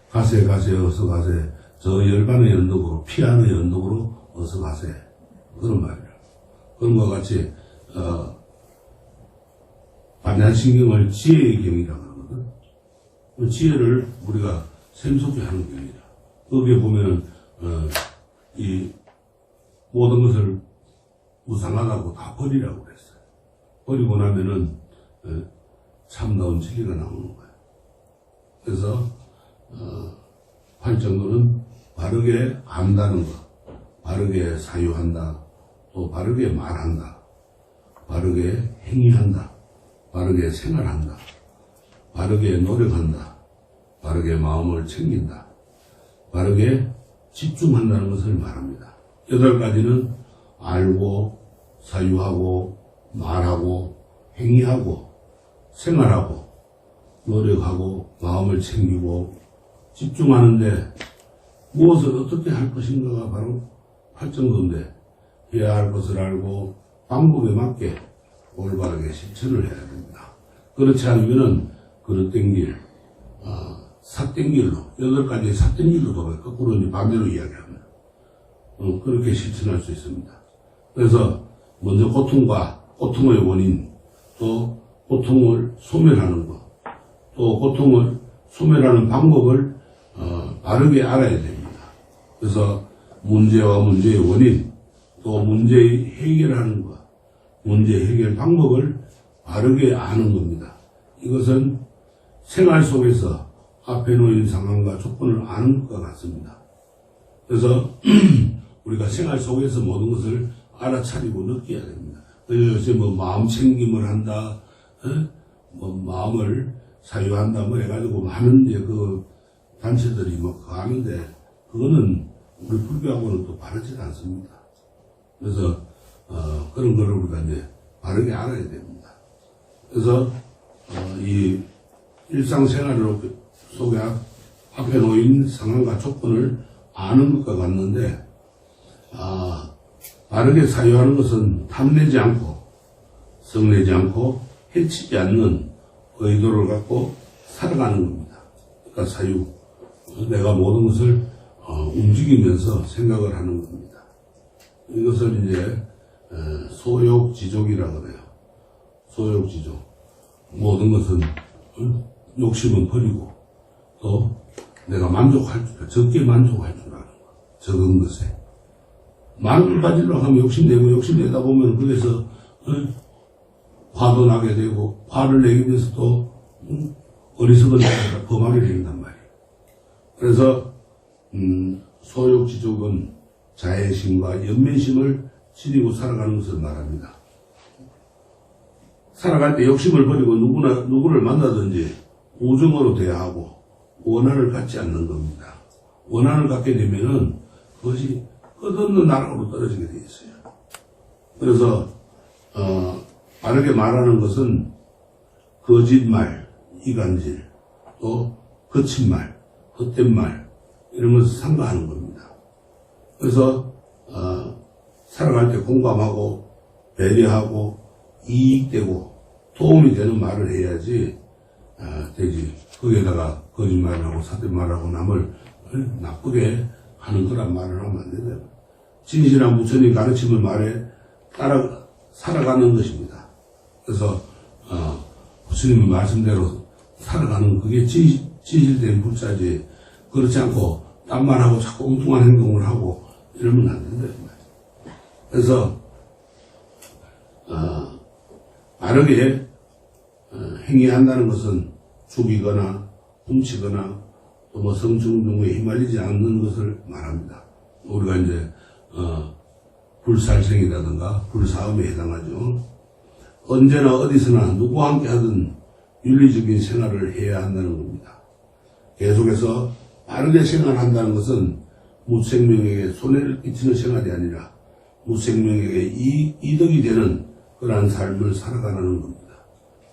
가세 어서 가세 저 열반의 연덕으로 피안의 연덕으로 어서 가세 그런 말이에요. 그런 것과 같이 반야신경을 지혜의 경이라고 하거든. 그 지혜를 우리가 샘솟게 하는 경이다. 거기에 보면은 이 모든 것을 무상하다고 다 버리라고 그랬어요. 버리고 나면은 참다운 진리가 나오는 거예요. 그래서 팔정도는 바르게 안다는 것, 바르게 사유한다, 또 바르게 말한다, 바르게 행위한다, 바르게 생활한다, 바르게 노력한다, 바르게 마음을 챙긴다, 바르게 집중한다는 것을 말합니다. 8가지는 알고, 사유하고, 말하고, 행위하고, 생활하고, 노력하고, 마음을 챙기고, 집중하는데 무엇을 어떻게 할 것인가가 바로 팔정도인데, 해야 할 것을 알고 방법에 맞게 올바르게 실천을 해야 됩니다. 그렇지 않으면은 그릇된 길, 삿된 길로, 8가지 삿된 길로 돌아요. 거꾸로 이제 반대로 이야기하면. 그렇게 실천할 수 있습니다. 그래서 먼저 고통의 원인, 또 고통을 소멸하는 것, 또 고통을 소멸하는 방법을 바르게 알아야 됩니다. 그래서 문제와 문제의 원인, 또 문제의 해결하는 것, 문제 해결 방법을 바르게 아는 겁니다. 이것은 생활 속에서 앞에 놓인 상황과 조건을 아는 것과 같습니다. 그래서 우리가 생활 속에서 모든 것을 알아차리고 느껴야 됩니다. 그래서 요새 뭐 마음 챙김을 한다, 뭐 마음을 사유한다, 뭐 해가지고 많은 이제 그 단체들이 뭐 하는데 그거는 우리 불교하고는 또 바르지 않습니다. 그래서 그런 거를 우리가 이제 바르게 알아야 됩니다. 그래서 이 일상생활 속에 앞에 놓인 상황과 조건을 아는 것과 같는데 바르게 사유하는 것은 탐내지 않고 성내지 않고 해치지 않는 의도를 갖고 살아가는 겁니다. 그러니까 사유, 내가 모든 것을 움직이면서 생각을 하는 겁니다. 이것을 이제 소욕지족이라고 그래요. 소욕지족. 모든 것은 욕심은 버리고 또 내가 적게 만족할 줄 아는 것. 적은 것에. 많은 가지로 하면 욕심내다 보면 그래서 화도 나게 되고 화를 내기 위해서 또 어리석은 자가 범하게 된단 말이에요. 그래서 소욕지족은 자애심과 연민심을 지니고 살아가는 것을 말합니다. 살아갈 때 욕심을 버리고 누구를 만나든지 우정으로 대하고 원한을 갖지 않는 겁니다. 원한을 갖게 되면은 그것이 끝없는 나락으로 떨어지게 되어 있어요. 그래서 바르게 말하는 것은 거짓말, 이간질, 또 거친 말, 헛된 말 이런 것을 삼가하는 겁니다. 그래서 살아갈 때 공감하고 배려하고 이익되고 도움이 되는 말을 해야지 되지. 거기에다가 거짓말하고 사대말하고 남을 나쁘게 하는 그런 말을 하면 안 된다. 진실한 부처님 가르침을 말에 따라 살아가는 것입니다. 그래서 부처님의 말씀대로 살아가는 그게 진실된 불자지. 그렇지 않고 딴 말하고 자꾸 엉뚱한 행동을 하고 이러면 안 된다. 그래서 바르게 행위한다는 것은 죽이거나 훔치거나 또 뭐 성충동에 휘말리지 않는 것을 말합니다. 우리가 이제 불살생이라든가 불사음에 해당하죠. 언제나 어디서나 누구와 함께 하든 윤리적인 생활을 해야 한다는 겁니다. 계속해서 바르게 생활한다는 것은 무생명에게 손해를 끼치는 생활이 아니라 무생명에게 이득이 되는 그러한 삶을 살아가는 겁니다.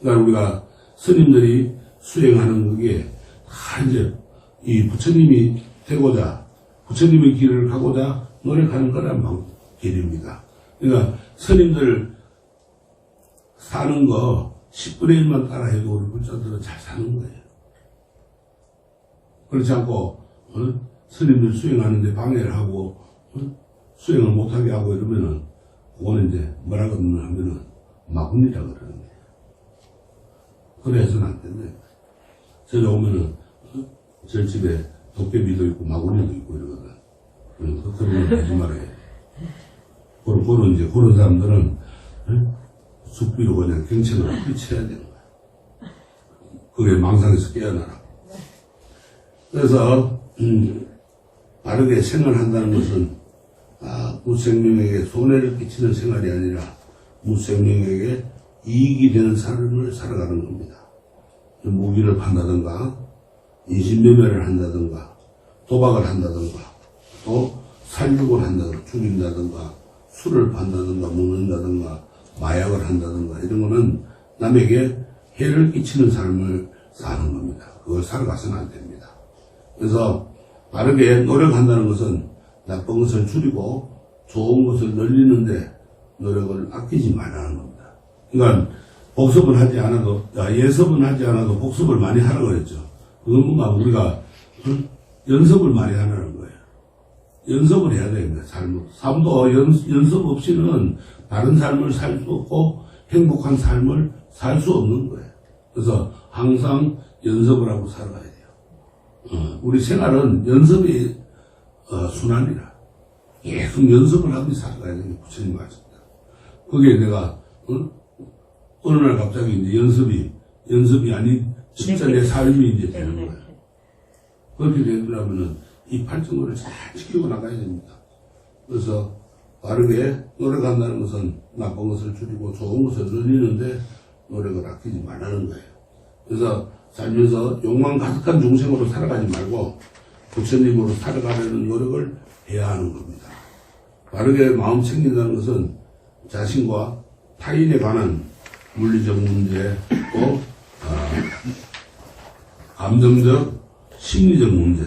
그러니까 우리가 스님들이 수행하는 그게 다 이제 이 부처님이 되고자 부처님의 길을 가고자 노력하는 거란 길입니다. 그러니까 스님들 사는 거 10분의 1만 따라해도 우리 불자들은 잘 사는 거예요. 그렇지 않고 스님들 수행하는데 방해를 하고 수행을 못하게 하고 이러면은 그거는 이제 뭐라고 하면은 마군이라 그러는 거예요. 그래서는 안 된다. 저기 오면은 절집에 도깨비도 있고 마군이도 있고 이러거든. 그런 걸 하지 말아야 해. 그런 사람들은 숙비로 그냥 경찰으로 뿌리쳐야 되는 거야. 그게 망상에서 깨어나라. 그래서 바르게 생활한다는 것은 무생명에게 손해를 끼치는 생활이 아니라 무생명에게 이익이 되는 삶을 살아가는 겁니다. 무기를 판다든가 인신매매를 한다든가 도박을 한다든가 또 살육을 한다든가 죽인다든가 술을 판다든가 먹는다든가 마약을 한다든가 이런 거는 남에게 해를 끼치는 삶을 사는 겁니다. 그걸 살아가서는 안 됩니다. 그래서 바르게 노력한다는 것은 나쁜 것을 줄이고 좋은 것을 늘리는데 노력을 아끼지 말라는 겁니다. 그러니까 복습을 하지 않아도 예습은 하지 않아도 복습을 많이 하라고 그랬죠. 그건 뭔가 우리가 연습을 많이 하라는 거예요. 연습을 해야 됩니다. 삶도 연습 없이는 다른 삶을 살 수 없고 행복한 삶을 살 수 없는 거예요. 그래서 항상 연습을 하고 살아가야 돼요. 우리 생활은 연습이 순환이라 계속 연습을 하면서 살아가야 되는 게 부처님 말씀입니다. 거기에 내가 어느 날 갑자기 이제 연습이 아닌 진짜 내 삶이 이제 되는 거예요. 그렇게 되려면은 이 팔정도를 잘 지키고 나가야 됩니다. 그래서 바르게 노력한다는 것은 나쁜 것을 줄이고 좋은 것을 늘리는데 노력을 아끼지 말라는 거예요. 그래서 살면서 욕망 가득한 중생으로 살아가지 말고 부처님으로 살아가려는 노력을 해야 하는 겁니다. 바르게 마음 챙긴다는 것은 자신과 타인에 관한 물리적 문제 또 감정적 심리적 문제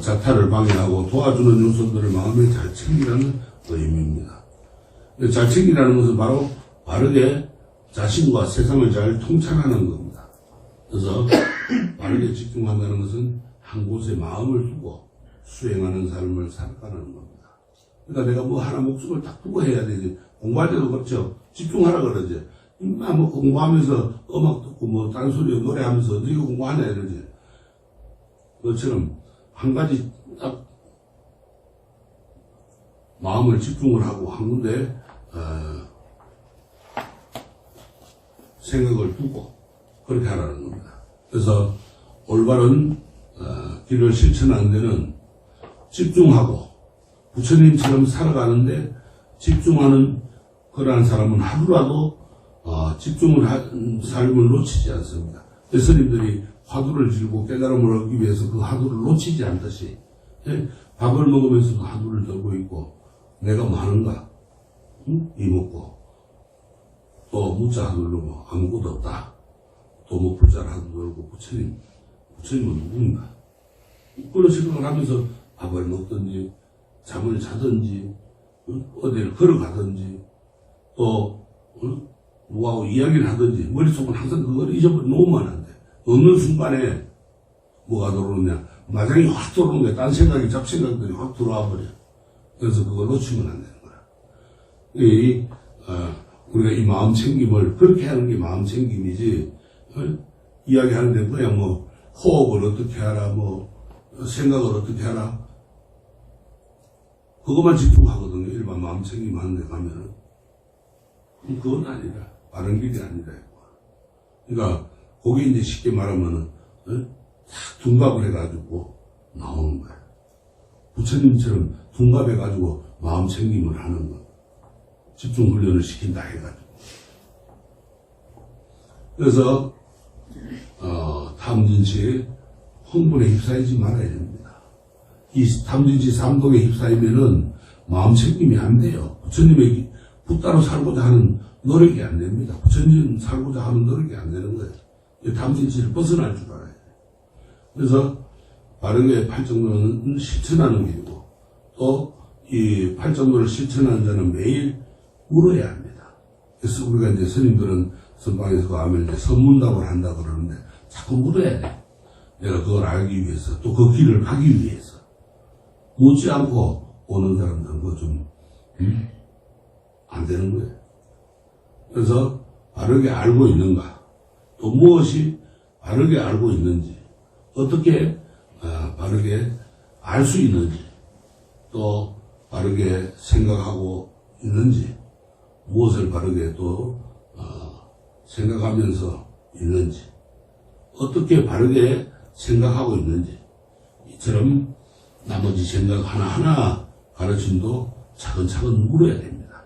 자타를 방해하고 도와주는 요소들을 마음에 잘 챙기라는 의미입니다. 잘 챙기라는 것은 바로 바르게 자신과 세상을 잘 통찰하는 겁니다. 그래서 바르게 집중한다는 것은 한 곳에 마음을 두고 수행하는 삶을 살아가는 겁니다. 그러니까 내가 뭐 하나 목숨을 딱 두고 해야 되지. 공부할 때도 그렇죠. 집중하라 그러지. 뭐 공부하면서 음악 듣고 뭐 딴소리 노래하면서 어떻게 공부하냐 이러지. 그것처럼 한 가지 딱 마음을 집중을 하고 한 군데 생각을 두고 그렇게 하라는 겁니다. 그래서 올바른 길을 실천하는 데는 집중하고 부처님처럼 살아가는데 집중하는 그러한 사람은 하루라도 집중을 한 삶을 놓치지 않습니다. 스님들이 화두를 들고 깨달음을 얻기 위해서 그 화두를 놓치지 않듯이 밥을 먹으면서도 화두를 들고 있고 내가 많은가 이먹고 또 무자 화두를 들고 아무것도 없다 또 뭐 불자를 화두 들고 부처님은 누군가 그런 생각을 하면서 밥을 먹든지 잠을 자든지 어디를 걸어가든지 또 누구하고 이야기를 하든지 머릿속은 항상 그걸 잊어버려 놓으면 안 돼. 없는 순간에 뭐가 들어오느냐 마장이 확 들어오는 거야. 딴 생각이 잡생각들이 확 들어와 버려. 그래서 그걸 놓치면 안 되는 거야. 우리가 이 마음 챙김을 그렇게 하는 게 마음 챙김이지 이야기하는데 그냥 뭐 호흡을 어떻게 하라 뭐 생각을 어떻게 하라 그것만 집중하거든요. 일반 마음 챙김 하는 데 가면은 그건 아니라 바른 길이 아니라 그러니까 거기 이제 쉽게 말하면은 딱 둔갑을 해가지고 나오는 거야. 부처님처럼 둔갑해가지고 마음 챙김을 하는 거. 집중 훈련을 시킨다 해가지고. 그래서 탐진치 흥분에 휩싸이지 말아야 됩니다. 이 탐진치 삼독에 휩싸이면은 마음 챙김이 안 돼요. 부처님의 부따로 살고자 하는 노력이 안 됩니다. 부처님 살고자 하는 노력이 안 되는 거예요. 이 탐진치를 벗어날 줄 알아야 돼요. 그래서 바르게 팔정도는 실천하는 길이고 또 이 팔정도를 실천하는 자는 매일 물어야 합니다. 그래서 우리가 이제 스님들은 선방에서 가면 이제 선문답을 한다 그러는데 자꾸 물어야 돼. 내가 그걸 알기 위해서 또 그 길을 가기 위해서 묻지 않고 오는 사람들은 그거 좀 안 되는 거예요. 그래서 바르게 알고 있는가 또 무엇이 바르게 알고 있는지 어떻게 바르게 알 수 있는지 또 바르게 생각하고 있는지 무엇을 바르게 또 생각하면서 있는지 어떻게 바르게 생각하고 있는지 이처럼 나머지 생각 하나하나 가르침도 차근차근 물어야 됩니다.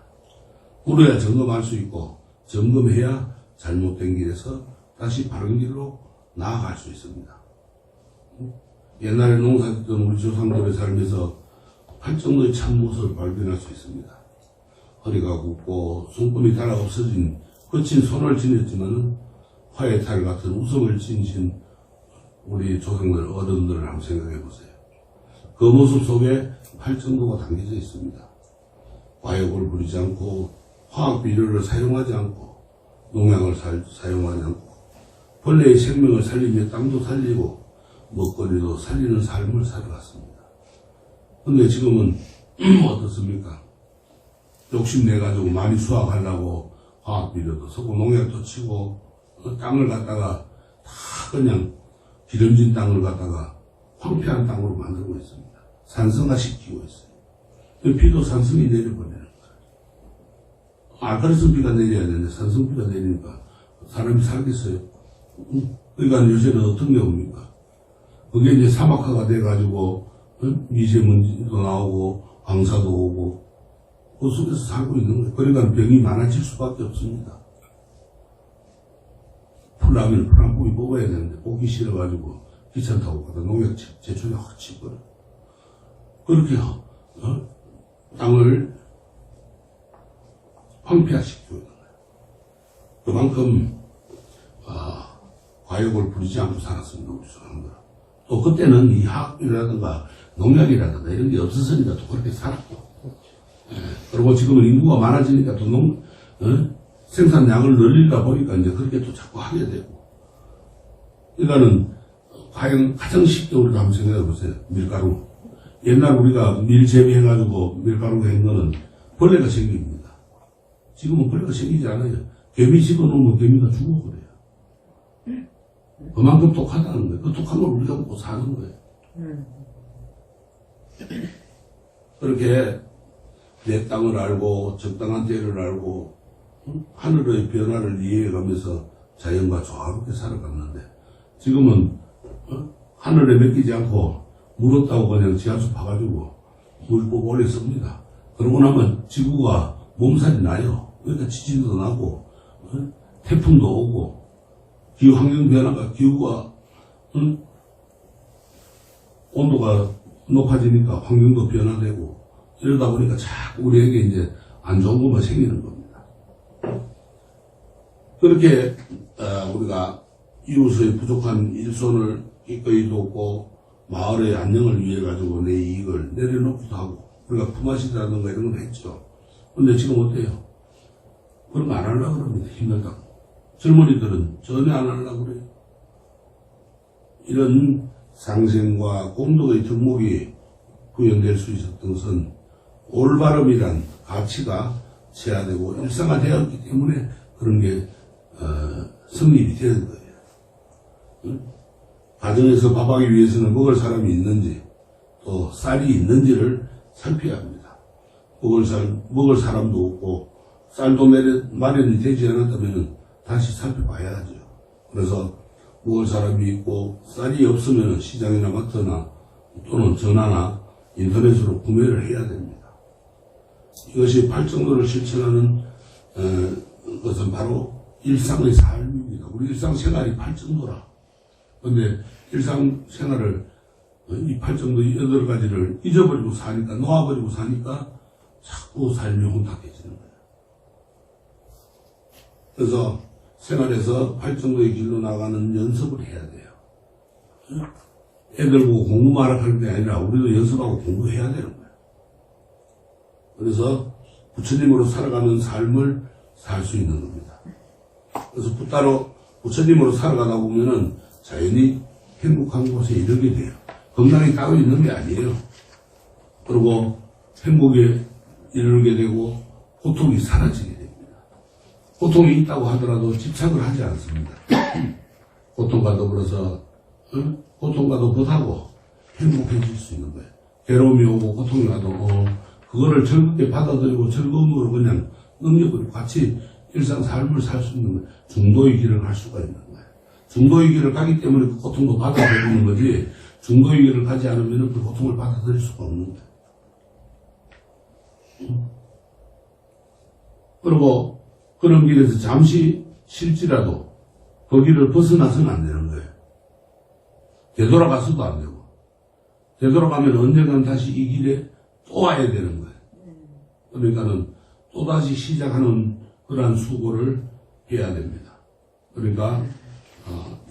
물어야 점검할 수 있고 점검해야 잘못된 길에서 다시 바른 길로 나아갈 수 있습니다. 옛날에 농사짓던 우리 조상들의 삶에서 팔정도의 참 모습을 발견할 수 있습니다. 허리가 굽고 손금이 달아 없어진 거친 손을 지녔지만 화의 탈 같은 웃음을 지니신 우리 조상들 어른들을 한번 생각해 보세요. 그 모습 속에 팔정도가 담겨져 있습니다. 과욕을 부리지 않고 화학 비료를 사용하지 않고 농약을 사용하지 않고 벌레의 생명을 살리며 땅도 살리고 먹거리도 살리는 삶을 살아갔습니다. 근데 지금은 어떻습니까? 욕심내가지고 많이 수확하려고 화학 비료도 쓰고 농약도 치고 땅을 갖다가 다 그냥 기름진 땅을 갖다가 황폐한 땅으로 만들고 있습니다. 산성화시키고 있어요. 비도 산성이 내려버리는 거예요. 알칼리성 비가 내려야 되는데 산성비가 내리니까 사람이 살겠어요. 그러니까 요새는 어떤 경우입니까? 그게 이제 사막화가 돼가지고 미세먼지도 나오고 황사도 오고 그 속에서 살고 있는 거예요. 그러니까 병이 많아질 수밖에 없습니다. 풀라면 풀 한 포기 뽑아야 되는데 뽑기 싫어가지고 귀찮다고 가다 농약 제초에 확 치버려. 그렇게 땅을 황폐화시키고 있는 거예요. 그만큼 과욕을 부리지 않고 살았습니다. 우리 조상들은. 또 그때는 이 화학비료라든가 농약이라든가 이런 게 없었으니까 또 그렇게 살았고, 그리고 지금은 인구가 많아지니까 또 생산량을 늘리다 보니까 이제 그렇게 또 자꾸 하게 되고. 그러니까는 가장 쉽게 우리가 한번 생각해 보세요. 밀가루. 옛날 우리가 밀 재배해가지고 밀가루 한 거는 벌레가 생깁니다. 지금은 벌레가 생기지 않아요. 개미 집어넣으면 개미가 죽어버려요. 그만큼 독하다는 거예요. 그 독한 걸 우리가 먹고 사는 거예요. 그렇게 내 땅을 알고 적당한 때를 알고 하늘의 변화를 이해해가면서 자연과 조화롭게 살아갔는데 지금은 하늘에 맡기지 않고 물었다고 그냥 지하수 파가지고 물 뽑아 올려 씁니다. 그러고 나면 지구가 몸살이 나요. 그러니까 지진도 나고 태풍도 오고 기후환경 변화가 기후가 온도가 높아지니까 환경도 변화되고 이러다 보니까 자꾸 우리에게 이제 안 좋은 것만 생기는 겁니다. 그렇게 우리가 이웃의 부족한 일손을 기꺼이 돕고 마을의 안녕을 위해 가지고 내 이익을 내려놓기도 하고 우리가 품앗이라든가 이런 걸 했죠. 근데 지금 어때요? 그런 거 안 하려고 그럽니다. 힘들다고. 젊은이들은 전혀 안 하려고 그래요. 이런 상생과 공덕의 덕목이 구현될 수 있었던 것은 올바름이란 가치가 제한되고 일상화되었기 때문에 그런 게 성립이 되는 거예요. 가정에서 밥하기 위해서는 먹을 사람이 있는지 또 쌀이 있는지를 살펴야 합니다. 먹을 사람도 없고 쌀도 마련이 되지 않았다면 다시 살펴봐야 하죠. 그래서 먹을 사람이 있고 쌀이 없으면 시장이나 마트나 또는 전화나 인터넷으로 구매를 해야 됩니다. 이것이 팔정도를 실천하는 것은 바로 일상의 삶입니다. 우리 일상생활이 팔정도라. 근데 일상생활을 이 팔정도 8가지를 잊어버리고 사니까 놓아버리고 사니까 자꾸 삶이 혼탁해지는 거예요. 그래서 생활에서 팔정도의 길로 나가는 연습을 해야 돼요. 애들 보고 공부만 할 게 아니라 우리도 연습하고 공부해야 되는 거예요. 그래서 부처님으로 살아가는 삶을 살 수 있는 겁니다. 그래서 따로 부처님으로 살아가다 보면은 자연히 행복한 곳에 이르게 돼요. 건강이 따로 있는 게 아니에요. 그리고 행복에 이르게 되고 고통이 사라지게 됩니다. 고통이 있다고 하더라도 집착을 하지 않습니다. 고통과 더불어서 고통과 더불어하고 행복해질 수 있는 거예요. 괴로움이 오고 고통이 와도 그거를 즐겁게 받아들이고 즐거움으로 그냥 넘겨버리고 같이 일상 삶을 살 수 있는 거예요. 중도의 길을 갈 수가 있는 거예요. 중도의 길을 가기 때문에 그 고통도 받아들이는 거지 중도위기를 가지 않으면 그 고통을 받아들일 수가 없는 거예요. 그리고 그런 길에서 잠시 쉴지라도 그 길을 벗어나서는 안 되는 거예요. 되돌아가서도 안 되고. 되돌아가면 언젠가는 다시 이 길에 또 와야 되는 거예요. 그러니까는 또다시 시작하는 그러한 수고를 해야 됩니다. 그러니까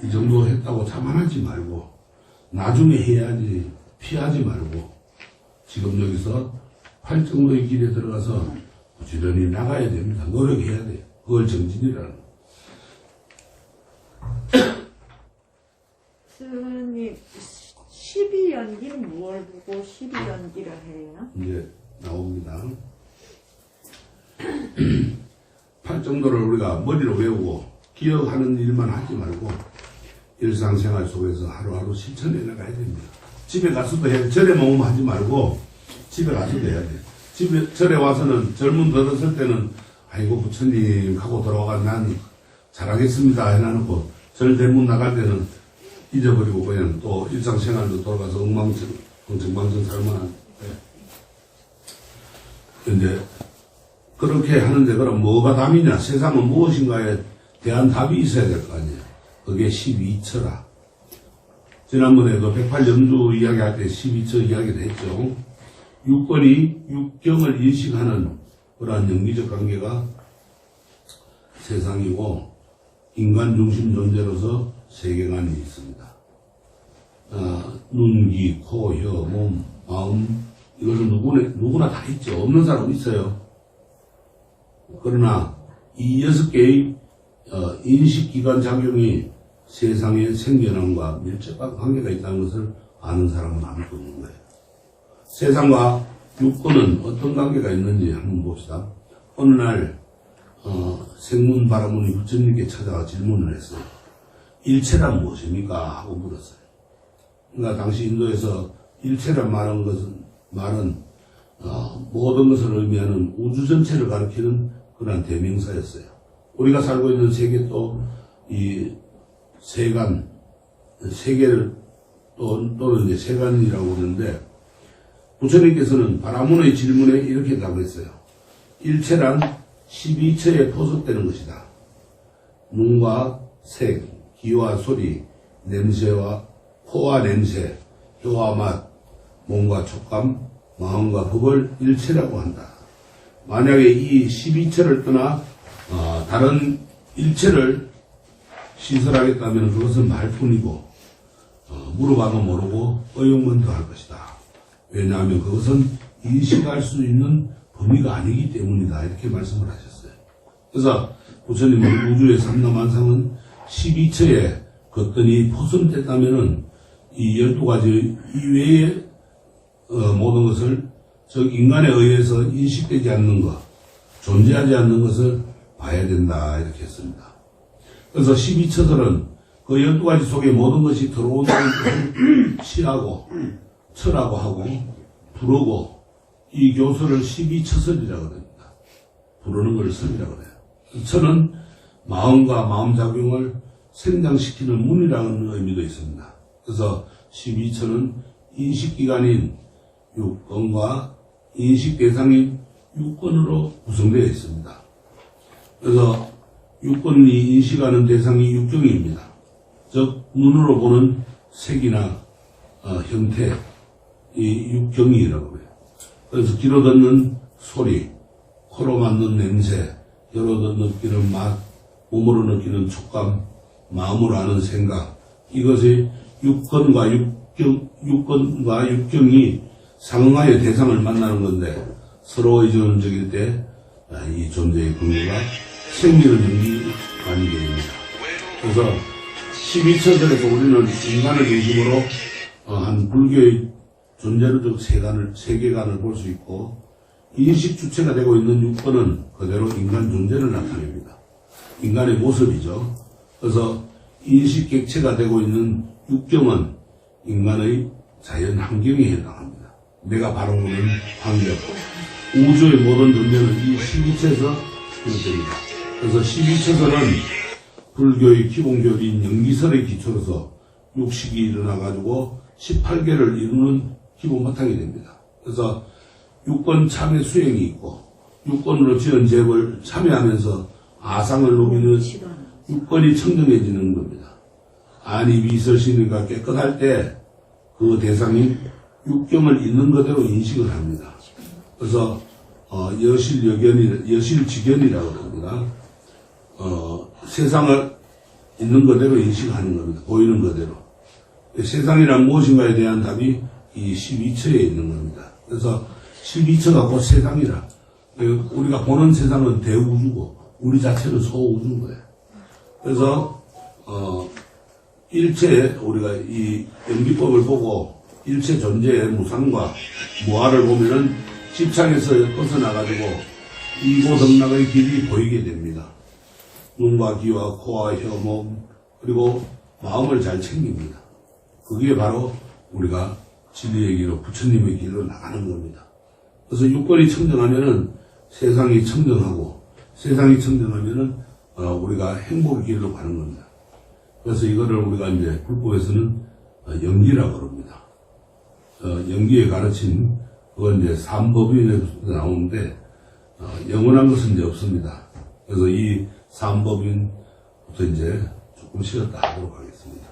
이 정도 했다고 자만하지 말고 나중에 해야지 피하지 말고 지금 여기서 활정도의 길에 들어가서 부지런히 나가야 됩니다. 노력해야 돼요. 그걸 정진이라는 거예요. 스님 12연기는 무엇을 보고 12연기를 해요? 이제 나옵니다. 팔정도를 우리가 머리로 외우고 기억하는 일만 하지 말고 일상생활 속에서 하루하루 실천해 나가야 됩니다. 집에 가서도 해야 돼. 절에 모험 하지 말고 집에 가서도 해야 돼. 집에 절에 와서는 젊은 들었을 때는 아이고 부처님 하고 돌아가 난 잘하겠습니다 해놔놓고 절 대문 나갈 때는 잊어버리고 그냥 또 일상생활로 돌아가서 엉망진창 살만. 이제 그렇게 하는데 그럼 뭐가 답이냐? 세상은 무엇인가에 대한 답이 있어야 될 거 아니에요. 그게 12처라. 지난번에도 108연두 이야기할 때 12처 이야기를 했죠. 육권이 육경을 인식하는 그러한 영리적 관계가 세상이고 인간 중심 존재로서 세계관이 있습니다. 눈, 귀, 코, 혀, 몸, 마음 이것은 누구나 다 있죠. 없는 사람 있어요. 그러나 이 6개의 인식기관 작용이 세상의 생겨남과 밀접한 관계가 있다는 것을 아는 사람은 아무도 없는 거예요. 세상과 육권은 어떤 관계가 있는지 한번 봅시다. 어느 날 생문바라문이 부처님께 찾아와 질문을 했어요. 일체란 무엇입니까? 하고 물었어요. 그러니까 당시 인도에서 일체란 말은 모든 것을 의미하는 우주 전체를 가리키는 그러한 대명사였어요. 우리가 살고 있는 세계 또 이 세간, 세계를 또는 이제 세간이라고 그러는데 부처님께서는 바라문의 질문에 이렇게 답했어요. 일체란 12처에 포섭되는 것이다. 눈과 색, 귀와 소리, 냄새와 코와 냄새, 혀와 맛, 몸과 촉감, 마음과 법을 일체라고 한다. 만약에 이 12처를 떠나 다른 일체를 시설하겠다면 그것은 말뿐이고 물어봐도 모르고 의욕만 더할 것이다. 왜냐하면 그것은 인식할 수 있는 범위가 아니기 때문이다. 이렇게 말씀을 하셨어요. 그래서 부처님은 우주의 삼라만상은 12처에 걷더니 포섭됐다면은 이 12가지 이외의 모든 것을 즉 인간에 의해서 인식되지 않는 것, 존재하지 않는 것을 봐야 된다 이렇게 했습니다. 그래서 12처들은 그 12가지 속에 모든 것이 들어온다는 것을 시하고 처라고 하고 부르고 이 교설을 12처설이라고 합니다. 부르는 걸 설이라고 해요. 처는 마음과 마음작용을 생장시키는 문이라는 의미도 있습니다. 그래서 12처는 인식기관인 육권과 인식대상인 육권으로 구성되어 있습니다. 그래서 육권이 인식하는 대상이 육경입니다. 즉 눈으로 보는 색이나 형태, 이 육경이라고 해요. 그래서 귀로 듣는 소리, 코로 맡는 냄새, 혀로 느끼는 맛, 몸으로 느끼는 촉감, 마음으로 하는 생각, 이것이 육권과 육경이 상응하여 대상을 만나는 건데 서로 의존적일 때 이 존재의 근거가 생기는 연기관이 됩니다. 그래서 12처절에서 우리는 인간을 중심으로 한 불교의 존재로적 세계관을 볼 수 있고 인식 주체가 되고 있는 육권은 그대로 인간 존재를 나타냅니다. 인간의 모습이죠. 그래서 인식 객체가 되고 있는 육경은 인간의 자연 환경에 해당합니다. 내가 바라보는 환경. 우주의 모든 존재는 이 12처에서 비롯됩니다. 그래서 12처설은 불교의 기본교리인 영기설의 기초로서 육식이 일어나가지고 18개를 이루는 기본 바탕이 됩니다. 그래서 유권 참여 수행이 있고 유권으로 지은 재벌 참여하면서 아상을 녹이는 유권이 청정해지는 겁니다. 안이 미설신의가 깨끗할 때 그 대상이 육경을 있는 그대로 인식을 합니다. 그래서 여실직연이라고 합니다. 세상을 있는 그대로 인식하는 겁니다. 보이는 그대로. 세상이란 무엇인가에 대한 답이 이 12처에 있는 겁니다. 그래서 12처가 곧 세상이라. 우리가 보는 세상은 대우주고 우리 자체는 소우주인 거예요. 그래서 일체 우리가 이 연기법을 보고 일체 존재의 무상과 무아를 보면은 집착에서 벗어나가지고 이고성락의 길이 보이게 됩니다. 눈과 귀와 코와 혀, 몸 그리고 마음을 잘 챙깁니다. 그게 바로 우리가 진리의 길로 부처님의 길로 나가는 겁니다. 그래서 육권이 청정하면은 세상이 청정하고 세상이 청정하면은 우리가 행복의 길로 가는 겁니다. 그래서 이거를 우리가 이제 불법에서는 영기라고 그럽니다. 영기에 가르친 그건 이제 삼법인에서 나오는데 영원한 것은 이제 없습니다. 그래서 이 삼법인부터 이제 조금 쉬었다 하도록 하겠습니다.